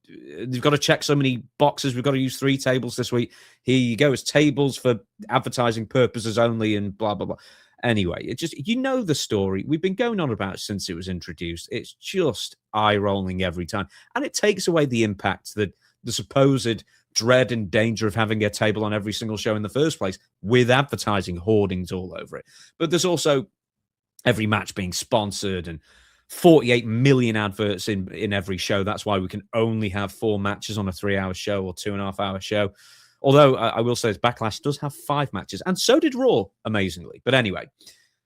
they've got to check so many boxes, we've got to use 3 tables this week, here you go, it's tables for advertising purposes only, and blah blah blah. Anyway, it just, the story, we've been going on about it since it was introduced. It's just eye-rolling every time, and it takes away the impact that the supposed dread and danger of having a table on every single show in the first place, with advertising hoardings all over it. But there's also every match being sponsored, and 48 million adverts in every show. That's why we can only have 4 matches on a 3-hour show or 2.5-hour show. Although I will say Backlash does have 5 matches, and so did Raw, amazingly. But anyway,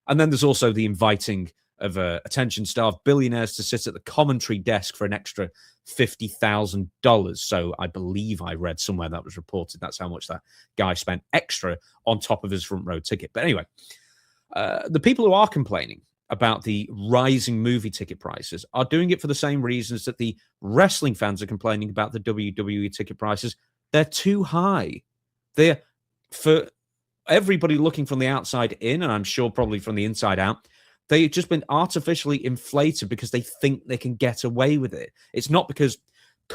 and then there's also the inviting of attention-starved billionaires to sit at the commentary desk for an extra $50,000. So I believe I read somewhere that was reported that's how much that guy spent extra on top of his front row ticket. But anyway, the people who are complaining about the rising movie ticket prices are doing it for the same reasons that the wrestling fans are complaining about the WWE ticket prices. They're too high. They're, for everybody looking from the outside in, and I'm sure probably from the inside out, they've just been artificially inflated because they think they can get away with it. It's not because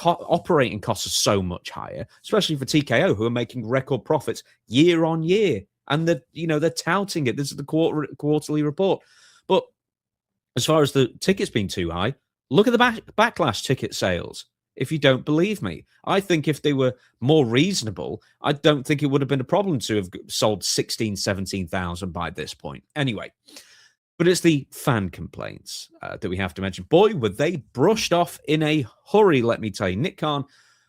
operating costs are so much higher, especially for TKO, who are making record profits year on year. And they're touting it. This is the quarterly report. But as far as the tickets being too high, look at the Backlash ticket sales. If you don't believe me, I think if they were more reasonable, I don't think it would have been a problem to have sold 16, 17,000 by this point. Anyway, but it's the fan complaints that we have to mention. Boy, were they brushed off in a hurry, let me tell you. Nick Khan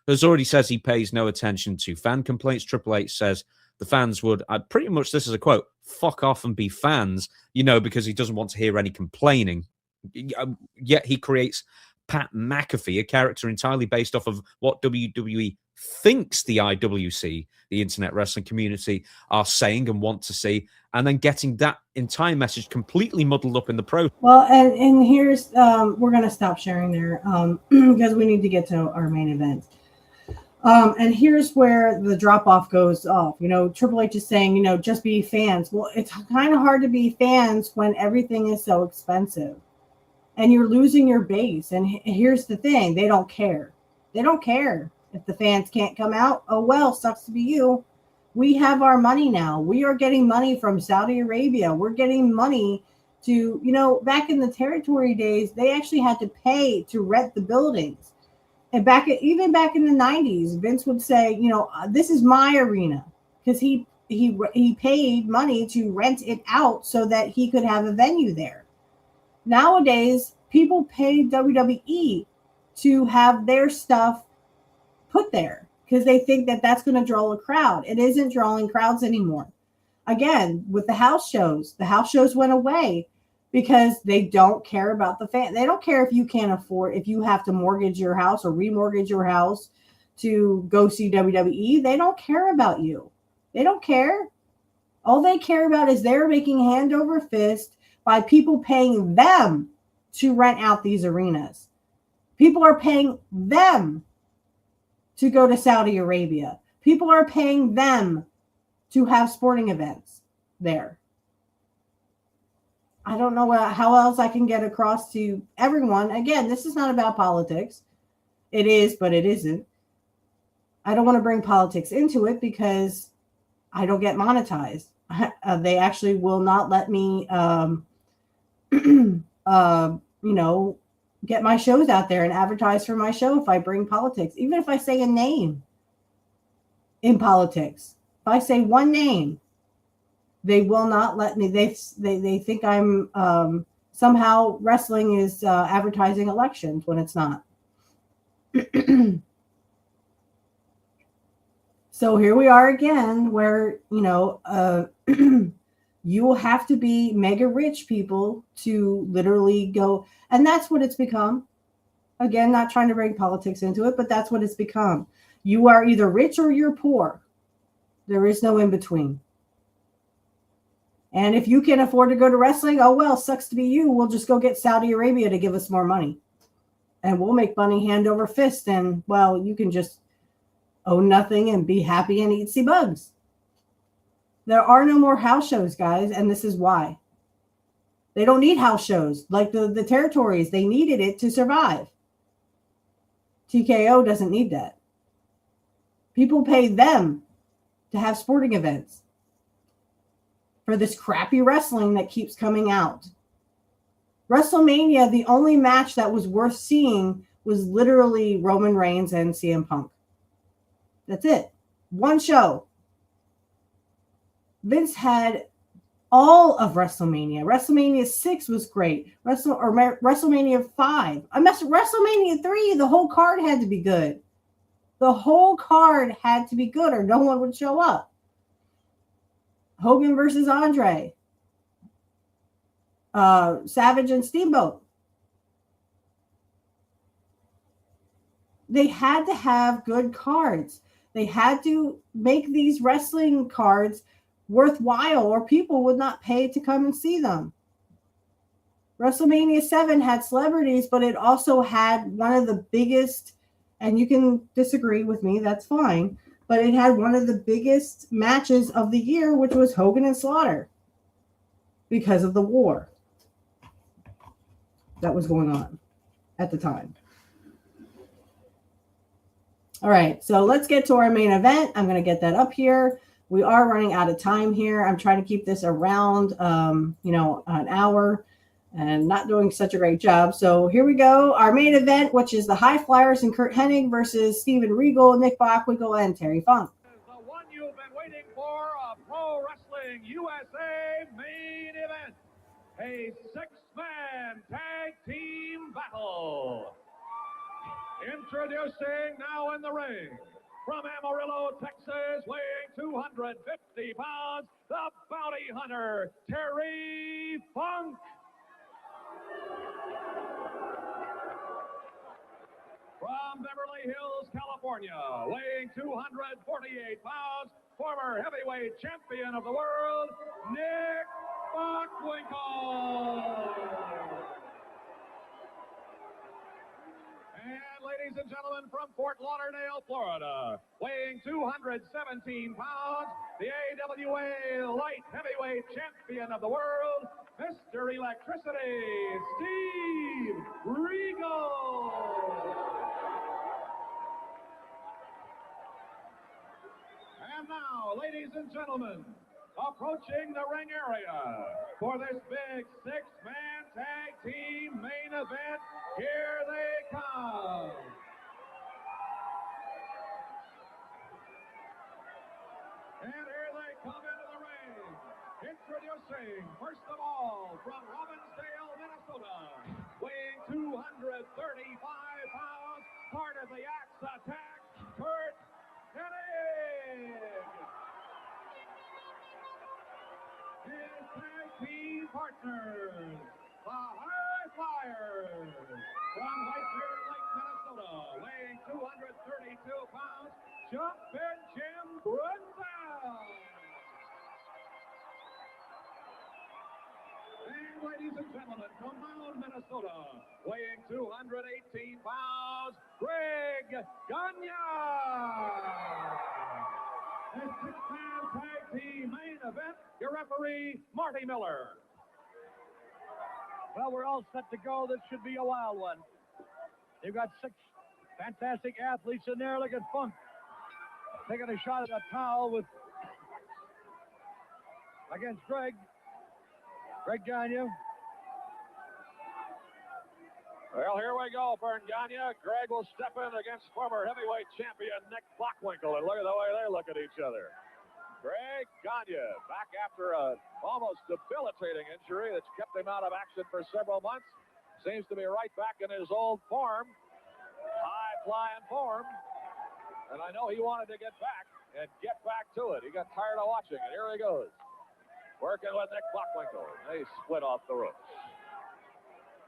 has already says he pays no attention to fan complaints. Triple H says the fans would, pretty much this is a quote, fuck off and be fans, because he doesn't want to hear any complaining. Yet he creates Pat McAfee, a character entirely based off of what WWE thinks the IWC, the Internet Wrestling Community, are saying and want to see, and then getting that entire message completely muddled up in the pro. Well, and here's, we're going to stop sharing there because we need to get to our main event. And here's where the drop-off goes off. Triple H is saying, just be fans. Well, it's kind of hard to be fans when everything is so expensive. And you're losing your base. And here's the thing. They don't care. They don't care if the fans can't come out. Oh, well, sucks to be you. We have our money now. We are getting money from Saudi Arabia. We're getting money to, back in the territory days, they actually had to pay to rent the buildings. And even back in the 90s, Vince would say, this is my arena, because he paid money to rent it out so that he could have a venue there. Nowadays, people pay WWE to have their stuff put there because they think that that's going to draw a crowd. It isn't drawing crowds anymore. Again, with the house shows went away because they don't care about the fan. They don't care if you can't afford, if you have to mortgage your house or remortgage your house to go see WWE. They don't care about you. They don't care. All they care about is they're making hand over fist by people paying them to rent out these arenas. People are paying them to go to Saudi Arabia. People are paying them to have sporting events there. I don't know how else I can get across to everyone. Again, this is not about politics. It is, but it isn't. I don't want to bring politics into it because I don't get monetized. They actually will not let me get my shows out there and advertise for my show if I bring politics, even if I say a name in politics. If I say one name, they will not let me. They think I'm somehow wrestling is advertising elections when it's not. So here we are again, where you will have to be mega rich people to literally go. And that's what it's become. Again, not trying to bring politics into it, but that's what it's become. You are either rich or you're poor. There is no in between. And if you can afford to go to wrestling, oh, well, sucks to be you. We'll just go get Saudi Arabia to give us more money. And we'll make money hand over fist. And, well, you can just own nothing and be happy and eat sea bugs. There are no more house shows, guys, and this is why. They don't need house shows like the territories. They needed it to survive. TKO doesn't need that. People pay them to have sporting events for this crappy wrestling that keeps coming out. WrestleMania, the only match that was worth seeing was literally Roman Reigns and CM Punk. That's it. One show. Vince had all of WrestleMania. WrestleMania 6 was great. WrestleMania 5. WrestleMania 3, the whole card had to be good. The whole card had to be good or no one would show up. Hogan versus Andre. Savage and Steamboat. They had to have good cards. They had to make these wrestling cards worthwhile or people would not pay to come and see them. WrestleMania 7 had celebrities, but it also had one of the biggest, and you can disagree with me, that's fine, but it had one of the biggest matches of the year, which was Hogan and Slaughter, because of the war that was going on at the time. All right, so let's get to our main event. I'm going to get that up here. We are running out of time here. I'm trying to keep this around, an hour and not doing such a great job. So here we go. Our main event, which is the High Flyers and Curt Hennig versus Steven Regal, Nick Bockwinkel, and Terry Funk. The one you've been waiting for, a Pro Wrestling USA main event. A six-man tag team battle. Introducing now in the ring, from Amarillo, Texas, weighing 250 pounds, the bounty hunter, Terry Funk. From Beverly Hills, California, weighing 248 pounds, former heavyweight champion of the world, Nick Bockwinkel. And ladies and gentlemen, from Fort Lauderdale, Florida, weighing 217 pounds, the AWA light heavyweight champion of the world, Mr. Electricity, Steve Regal. And now, ladies and gentlemen, approaching the ring area for this big six-man tag team main event, here they come. And here they come into the ring. Introducing, first of all, from Robbinsdale, Minnesota, weighing 235 pounds, part of the Axe Attack, Curt Hennig. His tag team partners, the High Flyers, from White Bear Lake, Minnesota, weighing 232 pounds, Jumpin' Jim Brunzel. And ladies and gentlemen, from Mound, Minnesota, weighing 218 pounds, Greg Gagne. This six-man tag team main event, your referee, Marty Miller. Well, we're all set to go. This should be a wild one. You've got six fantastic athletes in there. Look at Funk taking a shot at a towel against Greg Gagne. Well, here we go for Gagne. Greg will step in against former heavyweight champion Nick Bockwinkel, and look at the way they look at each other. Greg Gagne, back after a almost debilitating injury that's kept him out of action for several months, seems to be right back in his old form, high-flying form, and I know he wanted to get back to it. He got tired of watching it. Here he goes, working with Nick Bockwinkel. They split off the ropes.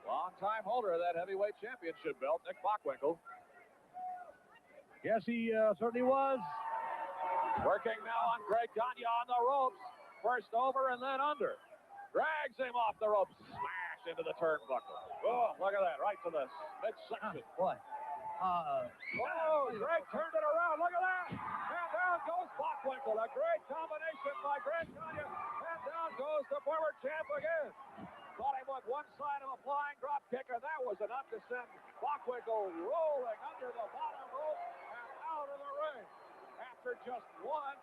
Long-time holder of that heavyweight championship belt, Nick Bockwinkel. Yes, he certainly was. Working now on Greg Gagne on the ropes. First over and then under. Drags him off the ropes. Smash into the turnbuckle. Oh, look at that. Right to the midsection. What? Greg turned it around. Look at that. And down goes Bockwinkel. A great combination by Greg Gagne. And down goes the former champ again. Caught him with one side of a flying drop kick, and that was enough to send Bockwinkel rolling under the bottom rope and out of the ring. After just one,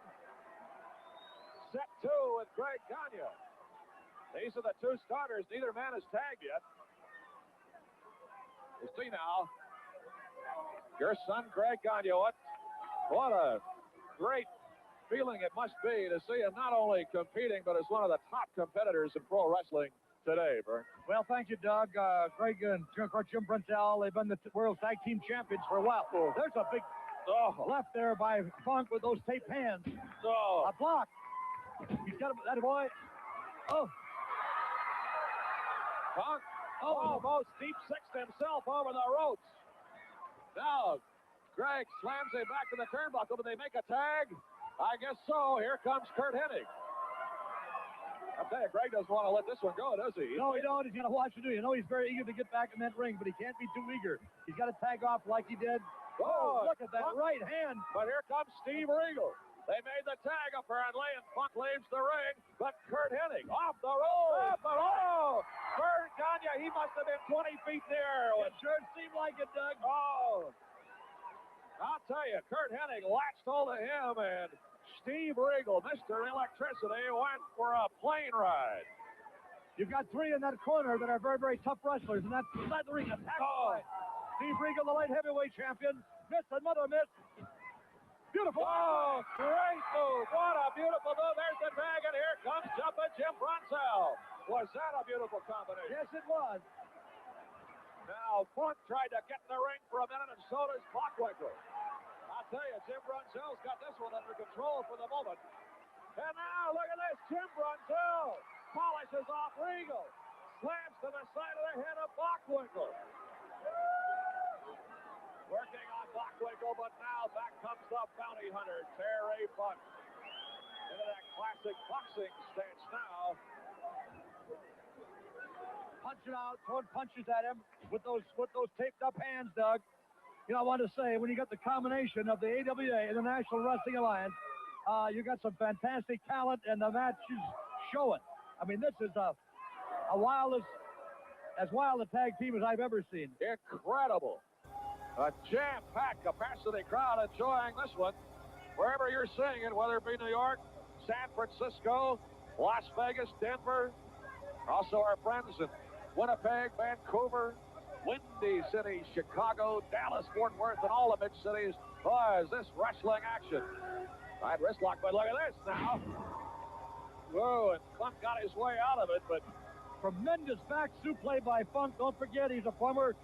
set two with Greg Gagne. These are the two starters. Neither man is tagged yet. You see now, your son Greg Gagne, what a great feeling it must be to see him not only competing, but as one of the top competitors in pro wrestling today, Bert? Well, thank you, Doug. Greg and Jim Bruntel, they've been the World Tag Team Champions for a while. There's a big left there by Funk with those taped hands. A block. He's got that boy. Oh. Funk almost deep sixed himself over the ropes. Now, Greg slams him back to the turnbuckle, but they make a tag? I guess so. Here comes Curt Hennig. I'll tell you, Greg doesn't want to let this one go, does he? No, he don't. He's got to watch it do. You know, he's very eager to get back in that ring, but he can't be too eager. He's got to tag off like he did. Oh, look at that right hand. But here comes Steve Regal. They made the tag apparently, and Funk leaves the ring. But Curt Hennig off the rope. Vern Gagne, he must have been 20 feet there. It sure seemed like it, Doug. Oh. I'll tell you, Curt Hennig latched hold of him, and Steve Regal, Mr. Electricity, went for a plane ride. You've got three in that corner that are very, very tough wrestlers, and that's inside the ring. Steve Regal, the light heavyweight champion. Missed another miss. Beautiful. Oh, great move. What a beautiful move. There's the tag, and here comes jumping Jim Bruntel. Was that a beautiful combination? Yes, it was. Now, Funk tried to get in the ring for a minute, and so does Bockwinkel. I'll tell you, Jim Bruntel's got this one under control for the moment. And now, look at this. Jim Bruntel polishes off Regal. Slams to the side of the head of Bockwinkel. Working on Bockwinkel, but now back comes the bounty hunter, Terry Funk. Into that classic boxing stance now. Punching out, throwing punches at him with those taped up hands, Doug. You know, I wanted to say, when you got the combination of the AWA and the National Wrestling Alliance, you got some fantastic talent, and the match is showing. I mean, this is as wild a tag team as I've ever seen. Incredible. A jam-packed capacity crowd enjoying this one. Wherever you're seeing it, whether it be New York, San Francisco, Las Vegas, Denver, also our friends in Winnipeg, Vancouver, Windy City, Chicago, Dallas, Fort Worth, and all the mid-cities. Boy, is this wrestling action. Right wrist lock, but look at this now. Whoa, and Funk got his way out of it, but tremendous back suplex by Funk. Don't forget, he's a former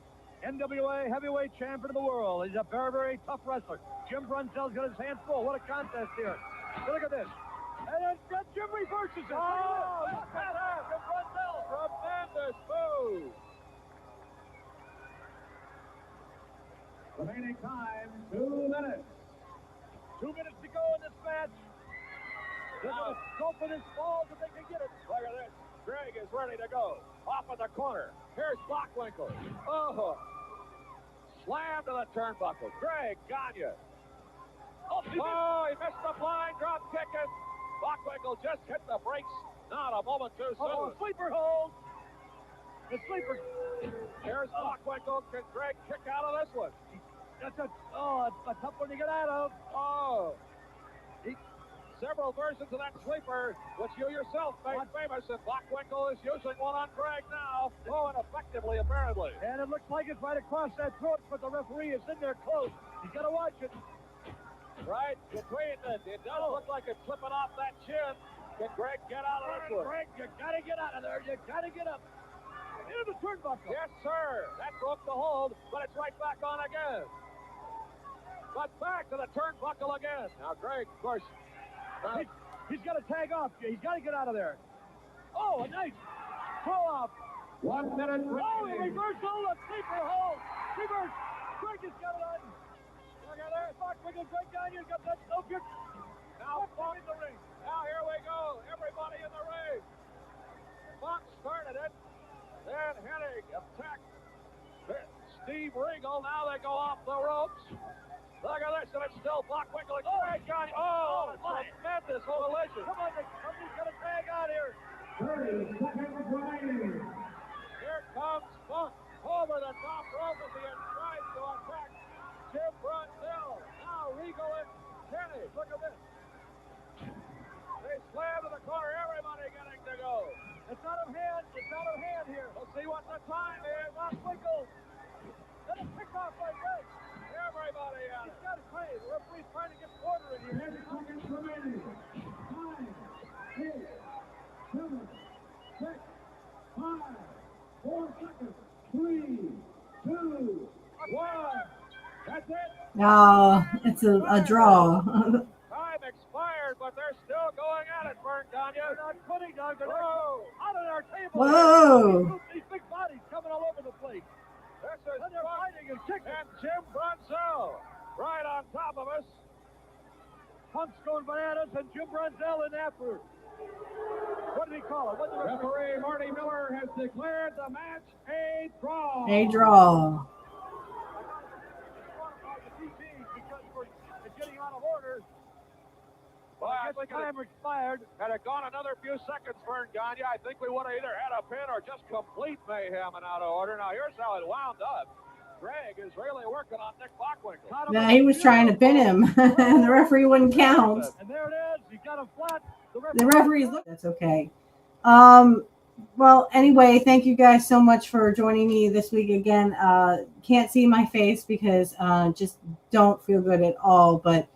NWA heavyweight champion of the world. He's a very, very tough wrestler. Jim Bruntel's got his hands full. What a contest here. Look at this. And then Jim reverses it. Oh, look at that. Jim Bruntel, tremendous move. Remaining time, 2 minutes. 2 minutes to go in this match. They're going to go for this ball if they can get it. Look at this. Greg is ready to go. Off in the corner. Here's Bockwinkel. Oh. Slam to the turnbuckle. Greg Gagne. Oh, he missed the blind drop kicking. Bockwinkel just hit the brakes. Not a moment too soon. Oh, sleeper hold. The sleeper. Here's Bockwinkel. Can Greg kick out of this one? That's a tough one to get out of. Oh. Several versions of that sleeper, which you yourself made famous, and Bockwinkel is using one on Greg now. Oh, and effectively, apparently. And it looks like it's right across that throat, but the referee is in there close. He's got to watch it. Right between it. It does look like it's slipping off that chin. Can Greg get out of this one? Greg, you got to get out of there. You got to get up. Into the turnbuckle. Yes, sir. That broke the hold, but it's right back on again. But back to the turnbuckle again. Now, Greg, of course, he's got to tag off. He's got to get out of there. Oh, a nice throw off. 1 minute remaining. Oh, a reversal, a sleeper hold. Reverse. Greg has got it on. Look at there. Bockwinkel, Greg Gagne's got that sculpture. Now, Funk in the ring. Now, here we go. Everybody in the ring. Funk started it. Then Hennig attacked Steve Regal. Now they go off the ropes. Look at this, and it's still Bockwinkel and Greg Gagne. Oh, tremendous collision. Come on, somebody's got to tag out here. 30 seconds remaining. Here comes Funk over the top rope as he tries to attack Jim Bruntel. Now Regal and Hennig. Look at this. They slam to the corner. Everybody getting to go. It's out of hand. It's out of hand here. Let's see what the time is. Bockwinkel. Let him pick off by Greg. Everybody out. He's got to play. The referee's trying to get quarter in here. 10 seconds remaining. Oh, it's a draw. Time expired, but they're still going at it, Vern Gagne. They're not quitting, Doug. They're out on our table. Whoa. These big bodies coming all over the place. This is And they're fighting and kicking. and Jim Brunzell right on top of us. Punk's going bananas and Jim Brunzell in after. What did he call it? What did the Referee Marty Miller has declared the match a draw. A draw. because it's getting out of order. Well, I think Time expired. had it gone another few seconds, Vern Gagne, I think we would have either had a pin or just complete mayhem and out of order. Now, here's how it wound up. Greg is really working on Nick Bockwinkel. Yeah, he was trying to pin him, and the referee wouldn't count. And there it is. He got him flat. The referee's look. That's okay. Well, anyway, thank you guys so much for joining me this week again. Can't see my face because just don't feel good at all, but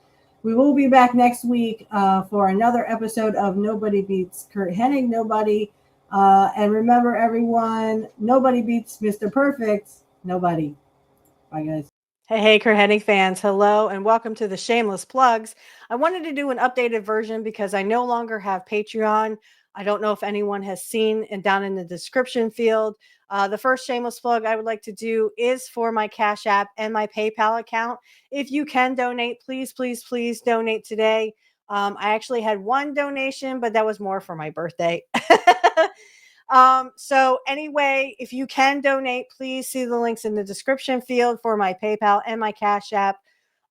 we will be back next week for another episode of Nobody Beats Curt Hennig. Nobody. And remember, everyone, nobody beats Mr. Perfect. Nobody. Bye, guys. Hey, Curt Hennig fans. Hello, and welcome to the Shameless Plugs. I wanted to do an updated version because I no longer have Patreon. I don't know if anyone has seen and down in the description field. The first shameless plug I would like to do is for my Cash App and my PayPal account. If you can donate, please, please, please donate today. I actually had one donation, but that was more for my birthday. So anyway, if you can donate, please see the links in the description field for my PayPal and my Cash App.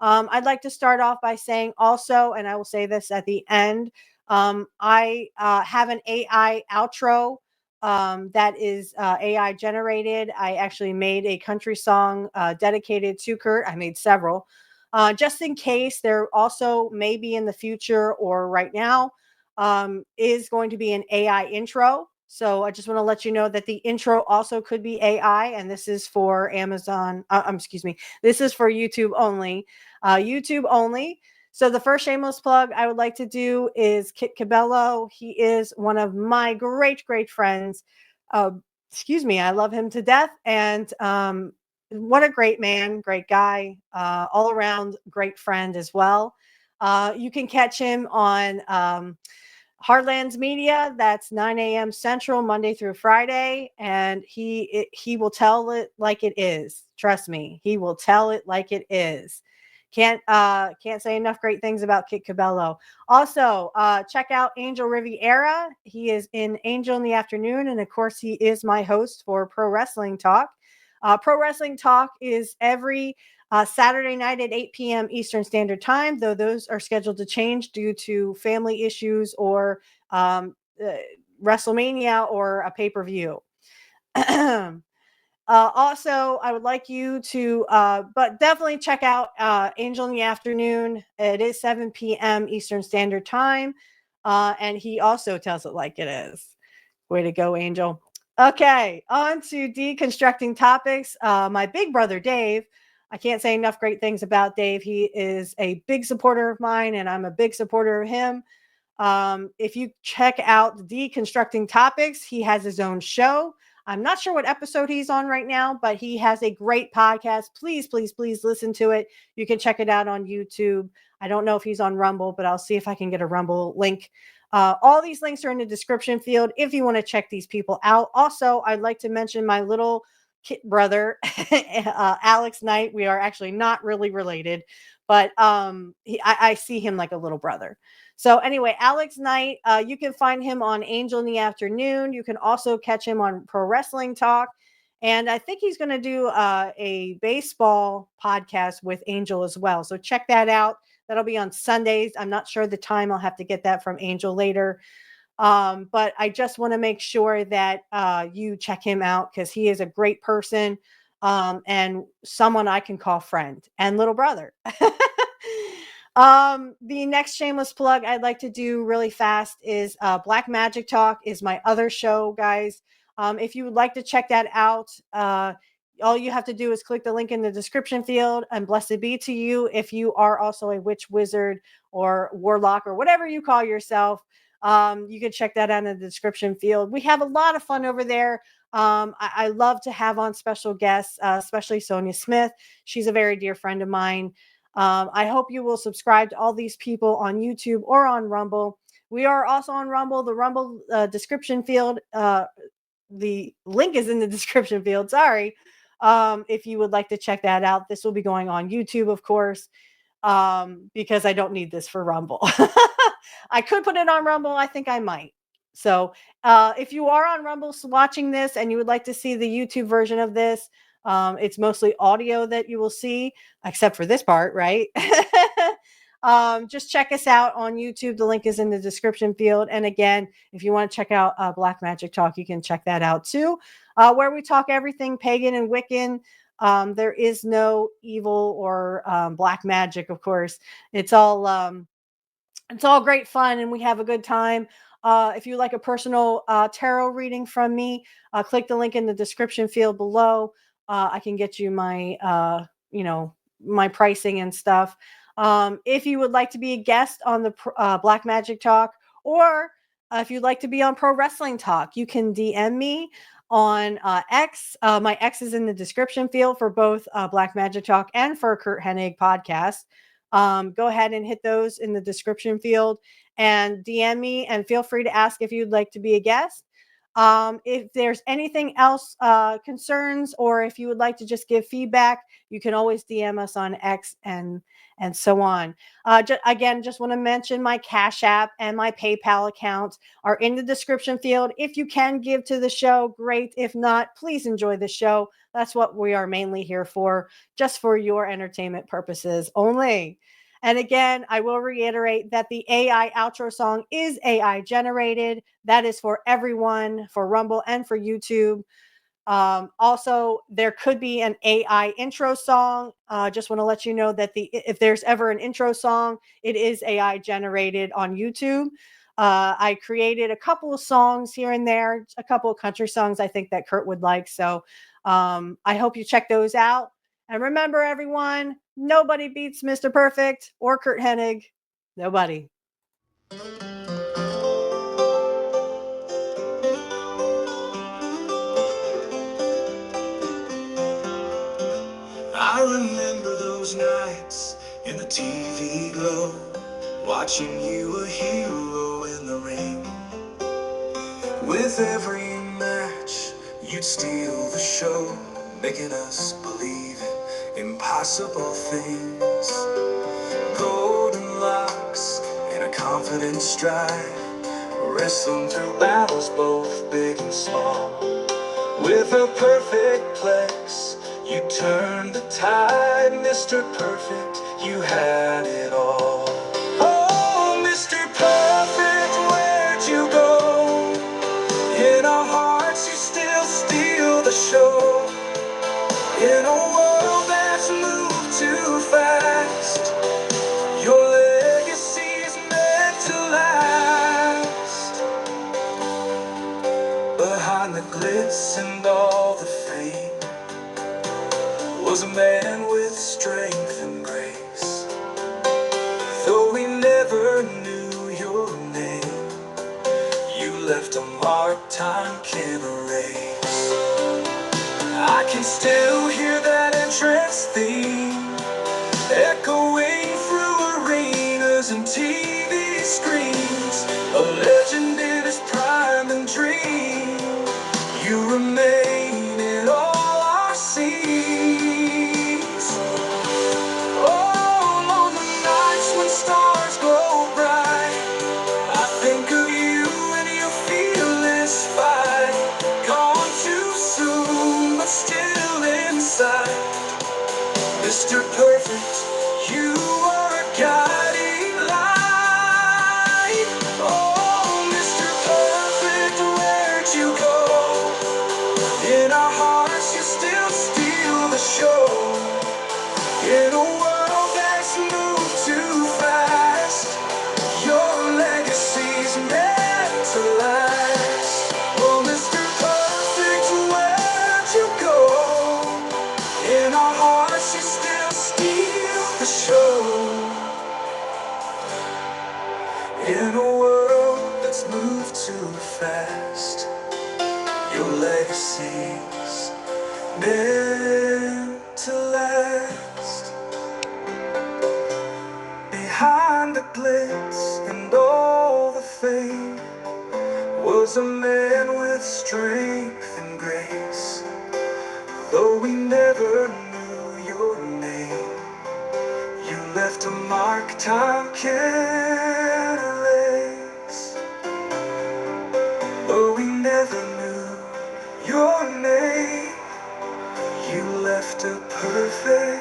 I'd like to start off by saying also, and I will say this at the end, I have an AI outro that is AI generated. I actually made a country song dedicated to Curt. I made several. Just in case, there also may be in the future or right now is going to be an AI intro. So I just want to let you know that the intro also could be AI, and this is for Amazon. Excuse me. This is for YouTube only. YouTube only. So the first shameless plug I would like to do is Kit Cabello. He is one of my great, great friends. Excuse me. I love him to death. And what a great man, great guy, all around great friend as well. You can catch him on Heartlands Media. That's 9 a.m. Central, Monday through Friday. And he will tell it like it is. Trust me, he will tell it like it is. Can't say enough great things about Kit Cabello. Also, check out Angel Riviera. He is in Angel in the Afternoon. And of course, he is my host for Pro Wrestling Talk. Pro Wrestling Talk is every Saturday night at 8 p.m. Eastern Standard Time, though those are scheduled to change due to family issues or WrestleMania or a pay-per-view. Also, I would like you to, but definitely check out Angel in the Afternoon. It is 7 p.m. Eastern Standard Time. And he also tells it like it is. Way to go, Angel. Okay, on to deconstructing topics. My big brother, Dave. I can't say enough great things about Dave. He is a big supporter of mine, and I'm a big supporter of him. If you check out Deconstructing Topics, he has his own show. I'm not sure what episode he's on right now, but he has a great podcast. Please, please, please listen to it. You can check it out on YouTube. I don't know if he's on Rumble, but I'll see if I can get a Rumble link. All these links are in the description field if you want to check these people out. Also, I'd like to mention my little kid brother, Alex Knight. We are actually not really related, but I see him like a little brother. So anyway, Alex Knight, you can find him on Angel in the Afternoon. You can also catch him on Pro Wrestling Talk. And I think he's going to do a baseball podcast with Angel as well. So check that out. That'll be on Sundays. I'm not sure the time. I'll have to get that from Angel later. But I just want to make sure that you check him out because he is a great person and someone I can call friend and little brother. The next shameless plug I'd like to do really fast is Black Magic Talk is my other show, guys. If you would like to check that out, all you have to do is click the link in the description field, and blessed be to you if you are also a witch, wizard, or warlock, or whatever you call yourself. You can check that out in the description field. We have a lot of fun over there. I love to have on special guests, especially Sonia Smith. She's a very dear friend of mine. I hope you will subscribe to all these people on YouTube or on Rumble. We are also on Rumble. The Rumble description field, the link is in the description field. Sorry. If you would like to check that out, this will be going on YouTube, of course, because I don't need this for Rumble. I could put it on Rumble. I think I might. So if you are on Rumble watching this and you would like to see the YouTube version of this, it's mostly audio that you will see, except for this part, right? Just check us out on YouTube. The link is in the description field. And again, if you want to check out Black Magic Talk, you can check that out too, where we talk everything pagan and Wiccan. There is no evil or black magic, of course. It's all great fun, and we have a good time. If you like a personal tarot reading from me, click the link in the description field below. I can get you my, my pricing and stuff. If you would like to be a guest on the Black Magic Talk, or if you'd like to be on Pro Wrestling Talk, you can DM me on X. My X is in the description field for both Black Magic Talk and for Curt Hennig podcast. Go ahead and hit those in the description field and DM me, and feel free to ask if you'd like to be a guest. If there's anything else, concerns, or if you would like to just give feedback, you can always DM us on X and so on. Just want to mention my Cash App and my PayPal account are in the description field. If you can give to the show, great. If not, please enjoy the show. That's what we are mainly here for, just for your entertainment purposes only. And again, I will reiterate that the AI outro song is AI generated. That is for everyone, for Rumble and for YouTube. Also, there could be an AI intro song. Just want to let you know that if there's ever an intro song, it is AI generated on YouTube. I created a couple of songs here and there, a couple of country songs I think that Curt would like. So I hope you check those out. And remember, everyone, nobody beats Mr. Perfect or Curt Hennig. Nobody. I remember those nights in the TV glow, watching you a hero in the ring. With every match, you'd steal the show, making us believe in impossible things. Golden locks and a confident stride, wrestling through battles both big and small. With a perfect plex, you turned the tide. Mr. Perfect, you had it all. Oh, Mr. Perfect, where'd you go? In our hearts, you still steal the show. In a world that's moved too fast, your legacy's meant to last. Behind the glitz and all the fame was a man with strength and grace. Though we never knew your name, you left a mark time can erase. I can still hear that entrance theme echoing through arenas and TV screens. A legend in his prime and dream, you remain in all our scenes. All on the nights when stars glow bright, I think of you and your fearless fight. Gone too soon, but still inside. Mr. Perfect, you are a guiding light. promises meant to last. Behind the glitz and all the fame was a man with strength and grace. Though we never knew your name, you left a mark time can't erase. Though we never knew your name, you left a perfect